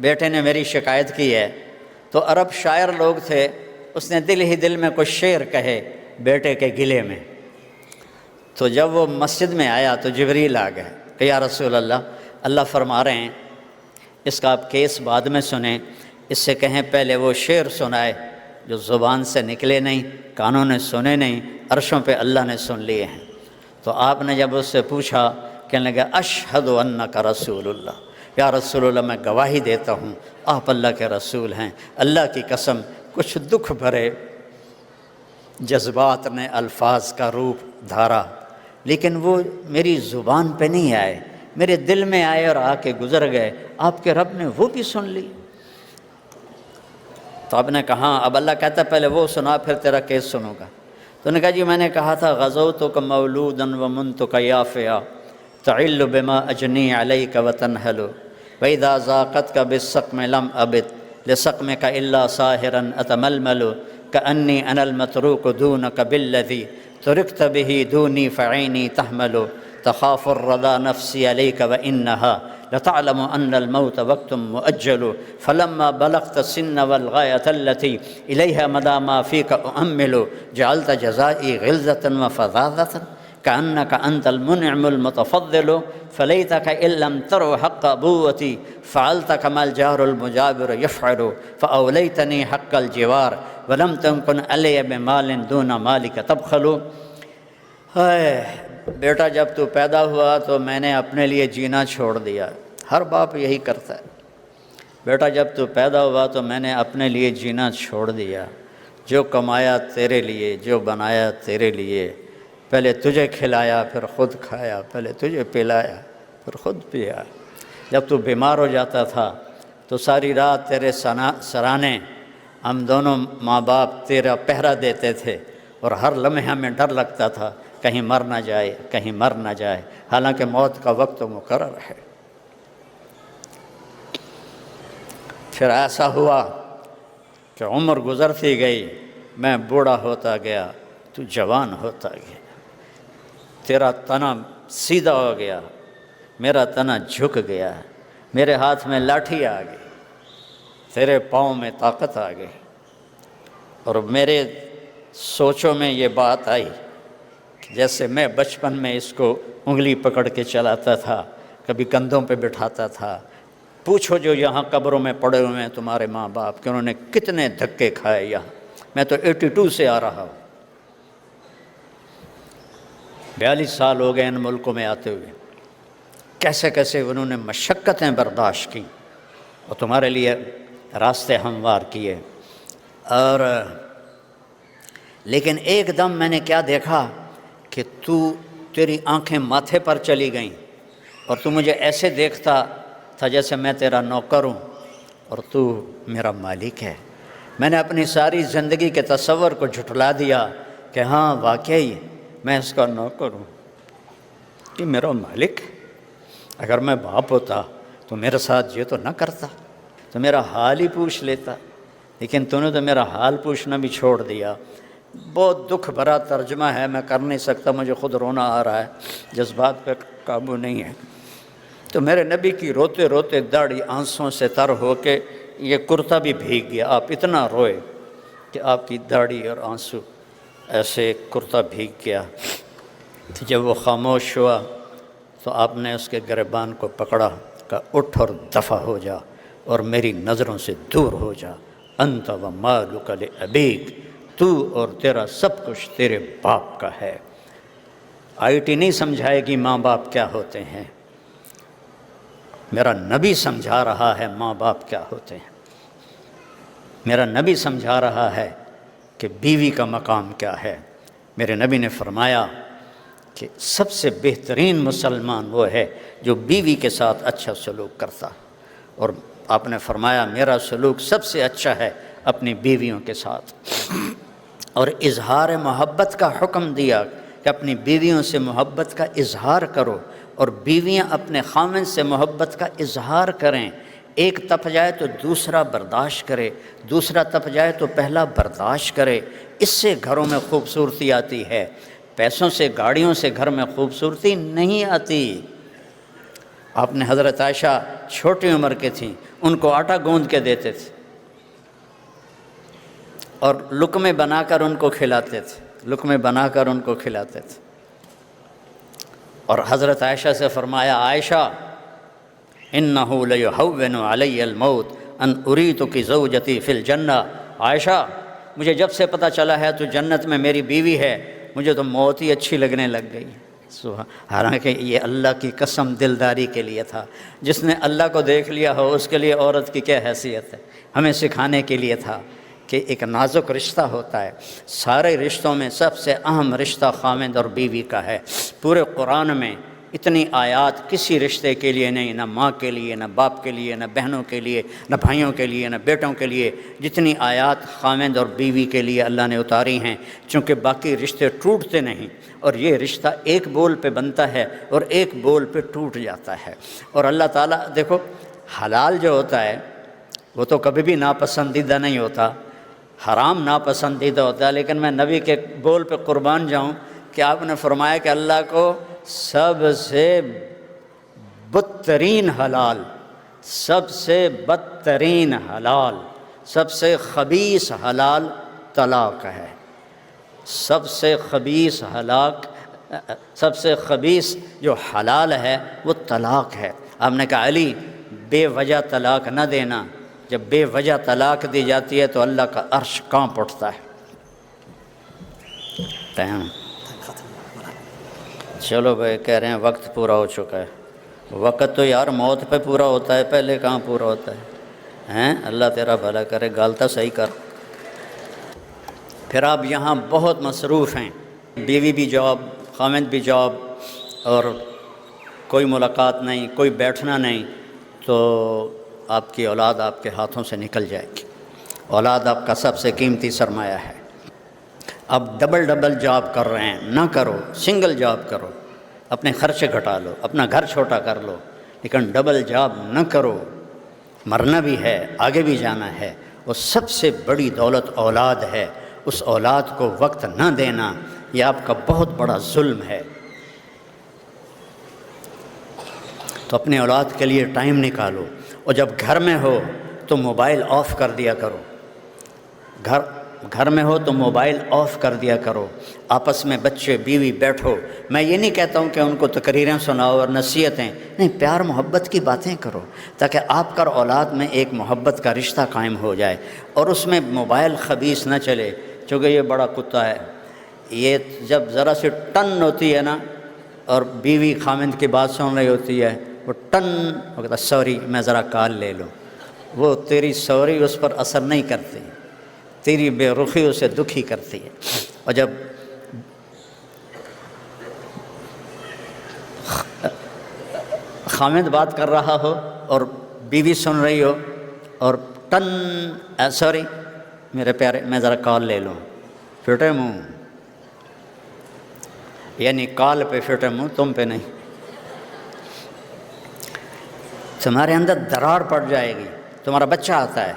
بیٹے نے میری شکایت کی ہے، تو عرب شاعر لوگ تھے، اس نے دل ہی دل میں کچھ شعر کہے بیٹے کے گلے میں۔ تو جب وہ مسجد میں آیا تو جبریل آ گئے کہ یا رسول اللہ فرما رہے ہیں اس کا آپ کیس بعد میں سنیں، اس سے کہیں پہلے وہ شعر سنائے جو زبان سے نکلے نہیں، کانوں نے سنے نہیں، عرشوں پہ اللہ نے سن لیے ہیں۔ تو آپ نے جب اس سے پوچھا، کہنے لگا اشہد انک رسول اللہ، یا رسول اللہ میں گواہی دیتا ہوں آپ اللہ کے رسول ہیں۔ اللہ کی قسم کچھ دکھ بھرے جذبات نے الفاظ کا روپ دھارا، لیکن وہ میری زبان پہ نہیں آئے، میرے دل میں آئے اور آ کے گزر گئے، آپ کے رب نے وہ بھی سن لی۔ تو آپ نے کہا، اب اللہ کہتا ہے پہلے وہ سنا پھر تیرا کیس سنوں گا۔ تو نے کہا جی میں نے کہا تھا غزوتک مولودا ومنتک یافیا تعل بما اجنی علیک وتنحل واذا ذاقتک بالسقم لم ابت لسقمک الا ساہرا اتململ کانی انا المتروک دونک بالذی ترکت به دونی فعینی تحمل تخاف الرضا نفسی علیک وانها لتعلم ان الموت وقت مؤجل فلما بلغت السن والغایة التي الیها مدى ما فیک اؤمل جعلت جزائی غلظة وفظاظة كأنك أنت المنعم المتفضل فليتك إن لم تر حق أبوتي فعلت كما الجار المجابر يفعل فأوليتني حق الجوار ولم تكن علي بمال دون مالك تبخل۔ بیٹا جب تو پیدا ہوا تو میں نے اپنے لیے جینا چھوڑ دیا، ہر باپ یہی کرتا ہے، بیٹا جب تو پیدا ہوا تو میں نے اپنے لیے جینا چھوڑ دیا، جو کمایا تیرے لیے، جو بنایا تیرے لیے، پہلے تجھے کھلایا پھر خود کھایا، پہلے تجھے پلایا پھر خود پیا۔ جب تو بیمار ہو جاتا تھا تو ساری رات تیرے سرانے ہم دونوں ماں باپ تیرا پہرا دیتے تھے، اور ہر لمحے ہمیں ڈر لگتا تھا کہیں مر نہ جائے، کہیں مر نہ جائے، حالانکہ موت کا وقت مقرر ہے۔ پھر ایسا ہوا کہ عمر گزرتی گئی، میں بوڑھا ہوتا گیا، تو جوان ہوتا گیا، تیرا تنا سیدھا ہو گیا، میرا تنا جھک گیا، میرے ہاتھ میں لاٹھی آ گئی، تیرے پاؤں میں طاقت آ گئی، اور میرے سوچوں میں یہ بات آئی کہ جیسے میں بچپن میں اس کو انگلی پکڑ کے چلاتا تھا، کبھی کندھوں پہ بٹھاتا تھا، پوچھو جو یہاں قبروں میں پڑے ہوئے ہیں تمہارے ماں باپ کہ انہوں نے کتنے دھکے کھائے یہاں، میں تو 82 سے آ رہا ہوں، 42 سال ہو گئے ان ملکوں میں آتے ہوئے، کیسے کیسے انہوں نے مشقتیں برداشت کی اور تمہارے لیے راستے ہموار کیے۔ اور لیکن ایک دم میں نے کیا دیکھا کہ تیری آنکھیں ماتھے پر چلی گئیں، اور تو مجھے ایسے دیکھتا تھا جیسے میں تیرا نوکر ہوں اور تو میرا مالک ہے۔ میں نے اپنی ساری زندگی کے تصور کو جھٹلا دیا کہ ہاں واقعی میں اس کا نوکر ہوں، یہ میرا مالک ہے۔ اگر میں باپ ہوتا تو میرے ساتھ یہ تو نہ کرتا، تو میرا حال ہی پوچھ لیتا، لیکن تو نے تو میرا حال پوچھنا بھی چھوڑ دیا۔ بہت دکھ بھرا ترجمہ ہے، میں کر نہیں سکتا، مجھے خود رونا آ رہا ہے، جذبات پہ قابو نہیں ہے۔ تو میرے نبی کی روتے روتے داڑھی آنسوں سے تر ہو کے یہ کرتا بھی بھیگ گیا۔ آپ اتنا روئے کہ آپ کی داڑھی اور آنسو ایسے کرتا بھیگ گیا۔ تو جب وہ خاموش ہوا تو آپ نے اس کے گریبان کو پکڑا، کہا اٹھ اور دفع ہو جا اور میری نظروں سے دور ہو جا، انت و مالک لابیک، تو اور تیرا سب کچھ تیرے باپ کا ہے۔ آئی ٹی نہیں سمجھائے گی ماں باپ کیا ہوتے ہیں، میرا نبی سمجھا رہا ہے ماں باپ کیا ہوتے ہیں۔ میرا نبی سمجھا رہا ہے کہ بیوی کا مقام کیا ہے۔ میرے نبی نے فرمایا کہ سب سے بہترین مسلمان وہ ہے جو بیوی کے ساتھ اچھا سلوک کرتا، اور آپ نے فرمایا میرا سلوک سب سے اچھا ہے اپنی بیویوں کے ساتھ، اور اظہار محبت کا حکم دیا کہ اپنی بیویوں سے محبت کا اظہار کرو، اور بیویاں اپنے خاوند سے محبت کا اظہار کریں۔ ایک تپ جائے تو دوسرا برداشت کرے، دوسرا تپ جائے تو پہلا برداشت کرے، اس سے گھروں میں خوبصورتی آتی ہے۔ پیسوں سے، گاڑیوں سے گھر میں خوبصورتی نہیں آتی۔ آپ نے حضرت عائشہ چھوٹی عمر کے تھیں، ان کو آٹا گوندھ کے دیتے تھے اور لقمے بنا کر ان کو کھلاتے تھے، لقمے بنا کر ان کو کھلاتے تھے۔ اور حضرت عائشہ سے فرمایا عائشہ انہ لیہون علی الموت ان اریتک زوجتی فی الجنہ، عائشہ مجھے جب سے پتہ چلا ہے تو جنت میں میری بیوی ہے، مجھے تو موت ہی اچھی لگنے لگ گئی۔ حالانکہ یہ اللہ کی قسم دلداری کے لیے تھا، جس نے اللہ کو دیکھ لیا ہو اس کے لیے عورت کی کیا حیثیت ہے، ہمیں سکھانے کے لیے تھا کہ ایک نازک رشتہ ہوتا ہے۔ سارے رشتوں میں سب سے اہم رشتہ خاوند اور بیوی کا ہے۔ پورے قرآن میں اتنی آیات کسی رشتے کے لیے نہیں، نہ ماں کے لیے، نہ باپ کے لیے، نہ بہنوں کے لیے، نہ بھائیوں کے لیے، نہ بیٹوں کے لیے، جتنی آیات خاوند اور بیوی کے لیے اللہ نے اتاری ہیں، چونکہ باقی رشتے ٹوٹتے نہیں، اور یہ رشتہ ایک بول پہ بنتا ہے اور ایک بول پہ ٹوٹ جاتا ہے۔ اور اللہ تعالیٰ دیکھو حلال جو ہوتا ہے وہ تو کبھی بھی ناپسندیدہ نہیں ہوتا، حرام ناپسندیدہ ہوتا ہے، لیکن میں نبی کے بول پہ قربان جاؤں کہ آپ نے فرمایا کہ اللہ کو سب سے بدترین حلال، سب سے بدترین حلال، سب سے خبیث حلال طلاق ہے۔ سب سے خبیث سب سے خبیث جو حلال ہے وہ طلاق ہے۔ آپ نے کہا علی بے وجہ طلاق نہ دینا، جب بے وجہ طلاق دی جاتی ہے تو اللہ کا عرش کانپ اٹھتا ہے۔ چلو بھائی کہہ رہے ہیں وقت پورا ہو چکا ہے۔ وقت تو یار موت پہ پورا ہوتا ہے، پہلے کہاں پورا ہوتا ہے؟ اللہ تیرا بھلا کرے، گالتا صحیح کر۔ پھر آپ یہاں بہت مصروف ہیں، بیوی بھی جاب، خاوند بھی جاب، اور کوئی ملاقات نہیں، کوئی بیٹھنا نہیں، تو آپ کی اولاد آپ کے ہاتھوں سے نکل جائے گی۔ اولاد آپ کا سب سے قیمتی سرمایہ ہے۔ اب ڈبل جاب کر رہے ہیں، نہ کرو، سنگل جاب کرو، اپنے خرچے گھٹا لو، اپنا گھر چھوٹا کر لو، لیکن ڈبل جاب نہ کرو۔ مرنا بھی ہے، آگے بھی جانا ہے۔ وہ سب سے بڑی دولت اولاد ہے، اس اولاد کو وقت نہ دینا یہ آپ کا بہت بڑا ظلم ہے۔ تو اپنے اولاد کے لیے ٹائم نکالو، اور جب گھر میں ہو تو موبائل آف کر دیا کرو، گھر میں ہو تو موبائل آف کر دیا کرو، آپس میں بچے بیوی بیٹھو۔ میں یہ نہیں کہتا ہوں کہ ان کو تقریریں سناؤ اور نصیحتیں، نہیں، پیار محبت کی باتیں کرو تاکہ آپ کا اولاد میں ایک محبت کا رشتہ قائم ہو جائے، اور اس میں موبائل خبیث نہ چلے، چونکہ یہ بڑا کتا ہے، یہ جب ذرا سی ٹن ہوتی ہے نا اور بیوی خاوند کی بات سن رہی ہوتی ہے، وہ ٹن وہ کہتا سوری میں ذرا کال لے لوں، وہ تیری سوری اس پر اثر نہیں کرتی، تیری بے رخی اسے دکھی کرتی ہے۔ اور جب خاوند بات کر رہا ہو اور بیوی سن رہی ہو اور سوری میرے پیارے، میں ذرا کال لے لوں، پھٹے منہ، یعنی کال پہ پھٹے منہ، تم پہ نہیں، تمہارے اندر درار پڑ جائے گی۔ تمہارا بچہ آتا ہے،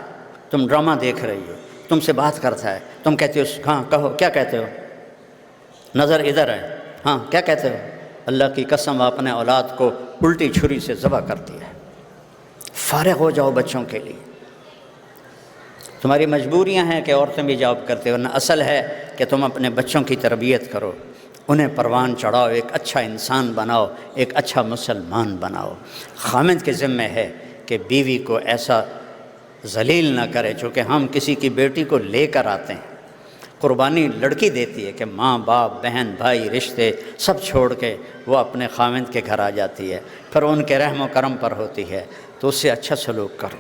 تم ڈرامہ دیکھ رہی ہو، تم سے بات کرتا ہے، تم کہتے ہو ہاں کہو، کیا کہتے ہو، نظر ادھر ہے، ہاں کیا کہتے ہو، اللہ کی قسم اپنے اولاد کو الٹی چھری سے ذبح کرتی ہے۔ فارغ ہو جاؤ بچوں کے لیے، تمہاری مجبوریاں ہیں کہ عورتیں بھی جاب کرتے ہو، ورنہ اصل ہے کہ تم اپنے بچوں کی تربیت کرو، انہیں پروان چڑھاؤ، ایک اچھا انسان بناؤ، ایک اچھا مسلمان بناؤ۔ خامد کے ذمہ ہے کہ بیوی کو ایسا ذلیل نہ کرے، چونکہ ہم کسی کی بیٹی کو لے کر آتے ہیں، قربانی لڑکی دیتی ہے کہ ماں باپ بہن بھائی رشتے سب چھوڑ کے وہ اپنے خامد کے گھر آ جاتی ہے، پھر ان کے رحم و کرم پر ہوتی ہے، تو اس سے اچھا سلوک کرو۔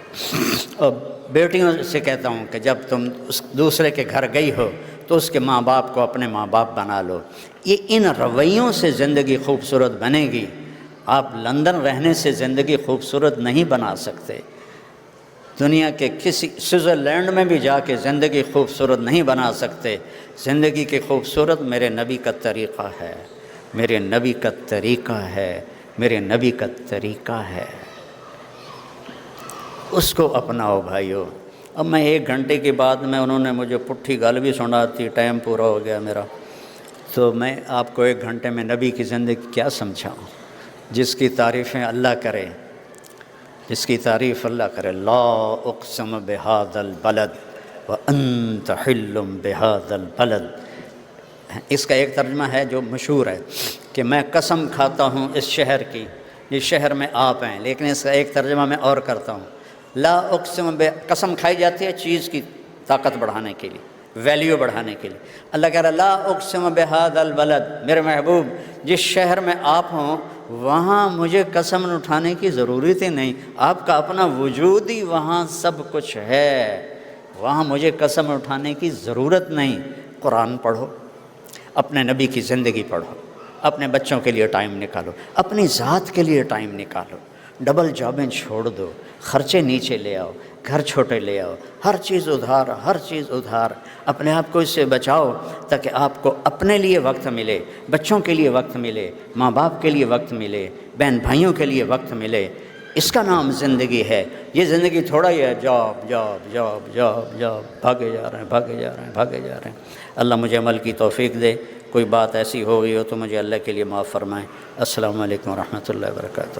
اور بیٹیوں سے کہتا ہوں کہ جب تم اس دوسرے کے گھر گئی ہو تو اس کے ماں باپ کو اپنے ماں باپ بنا لو۔ یہ ان رویوں سے زندگی خوبصورت بنے گی۔ آپ لندن رہنے سے زندگی خوبصورت نہیں بنا سکتے، دنیا کے کسی سوئٹزرلینڈ میں بھی جا کے زندگی خوبصورت نہیں بنا سکتے۔ زندگی کی خوبصورت میرے نبی کا طریقہ ہے، میرے نبی کا طریقہ ہے، میرے نبی کا طریقہ ہے، اس کو اپناؤ بھائیو۔ اب میں 1 گھنٹے کے بعد میں انہوں نے مجھے پٹھی گال بھی سناتی، ٹائم پورا ہو گیا میرا، تو میں آپ کو 1 گھنٹے میں نبی کی زندگی کیا سمجھاؤں؟ جس کی تعریفیں اللہ کرے، جس کی تعریف اللہ کرے، لا اقسم بہذا البلد وانت حل بہذا البلد۔ اس کا ایک ترجمہ ہے جو مشہور ہے کہ میں قسم کھاتا ہوں اس شہر کی، جس شہر میں آپ ہیں، لیکن اس کا ایک ترجمہ میں اور کرتا ہوں، لا اقسم قسم کھائی جاتی ہے چیز کی طاقت بڑھانے کے لیے، ویلیو بڑھانے کے لیے۔ اللہ کہہ رہا لا اقسم بہذا البلد، میرے محبوب جس شہر میں آپ ہوں وہاں مجھے قسم اٹھانے کی ضرورت ہی نہیں، آپ کا اپنا وجود ہی وہاں سب کچھ ہے، وہاں مجھے قسم اٹھانے کی ضرورت نہیں۔ قرآن پڑھو، اپنے نبی کی زندگی پڑھو، اپنے بچوں کے لیے ٹائم نکالو، اپنی ذات کے لیے ٹائم نکالو، ڈبل جابیں چھوڑ دو، خرچے نیچے لے آؤ، گھر چھوٹے لے آؤ، ہر چیز ادھار، ہر چیز ادھار، اپنے آپ کو اس سے بچاؤ تاکہ آپ کو اپنے لیے وقت ملے، بچوں کے لیے وقت ملے، ماں باپ کے لیے وقت ملے، بہن بھائیوں کے لیے وقت ملے۔ اس کا نام زندگی ہے۔ یہ زندگی تھوڑا ہی ہے job job job job job, بھاگے جا رہے ہیں بھاگے جا رہے ہیں بھاگے جا رہے ہیں۔ اللہ مجھے عمل کی توفیق دے۔ کوئی بات ایسی ہو گئی ہو تو مجھے اللہ کے لیے معاف فرمائیں۔ السلام علیکم ورحمۃ اللہ وبرکاتہ۔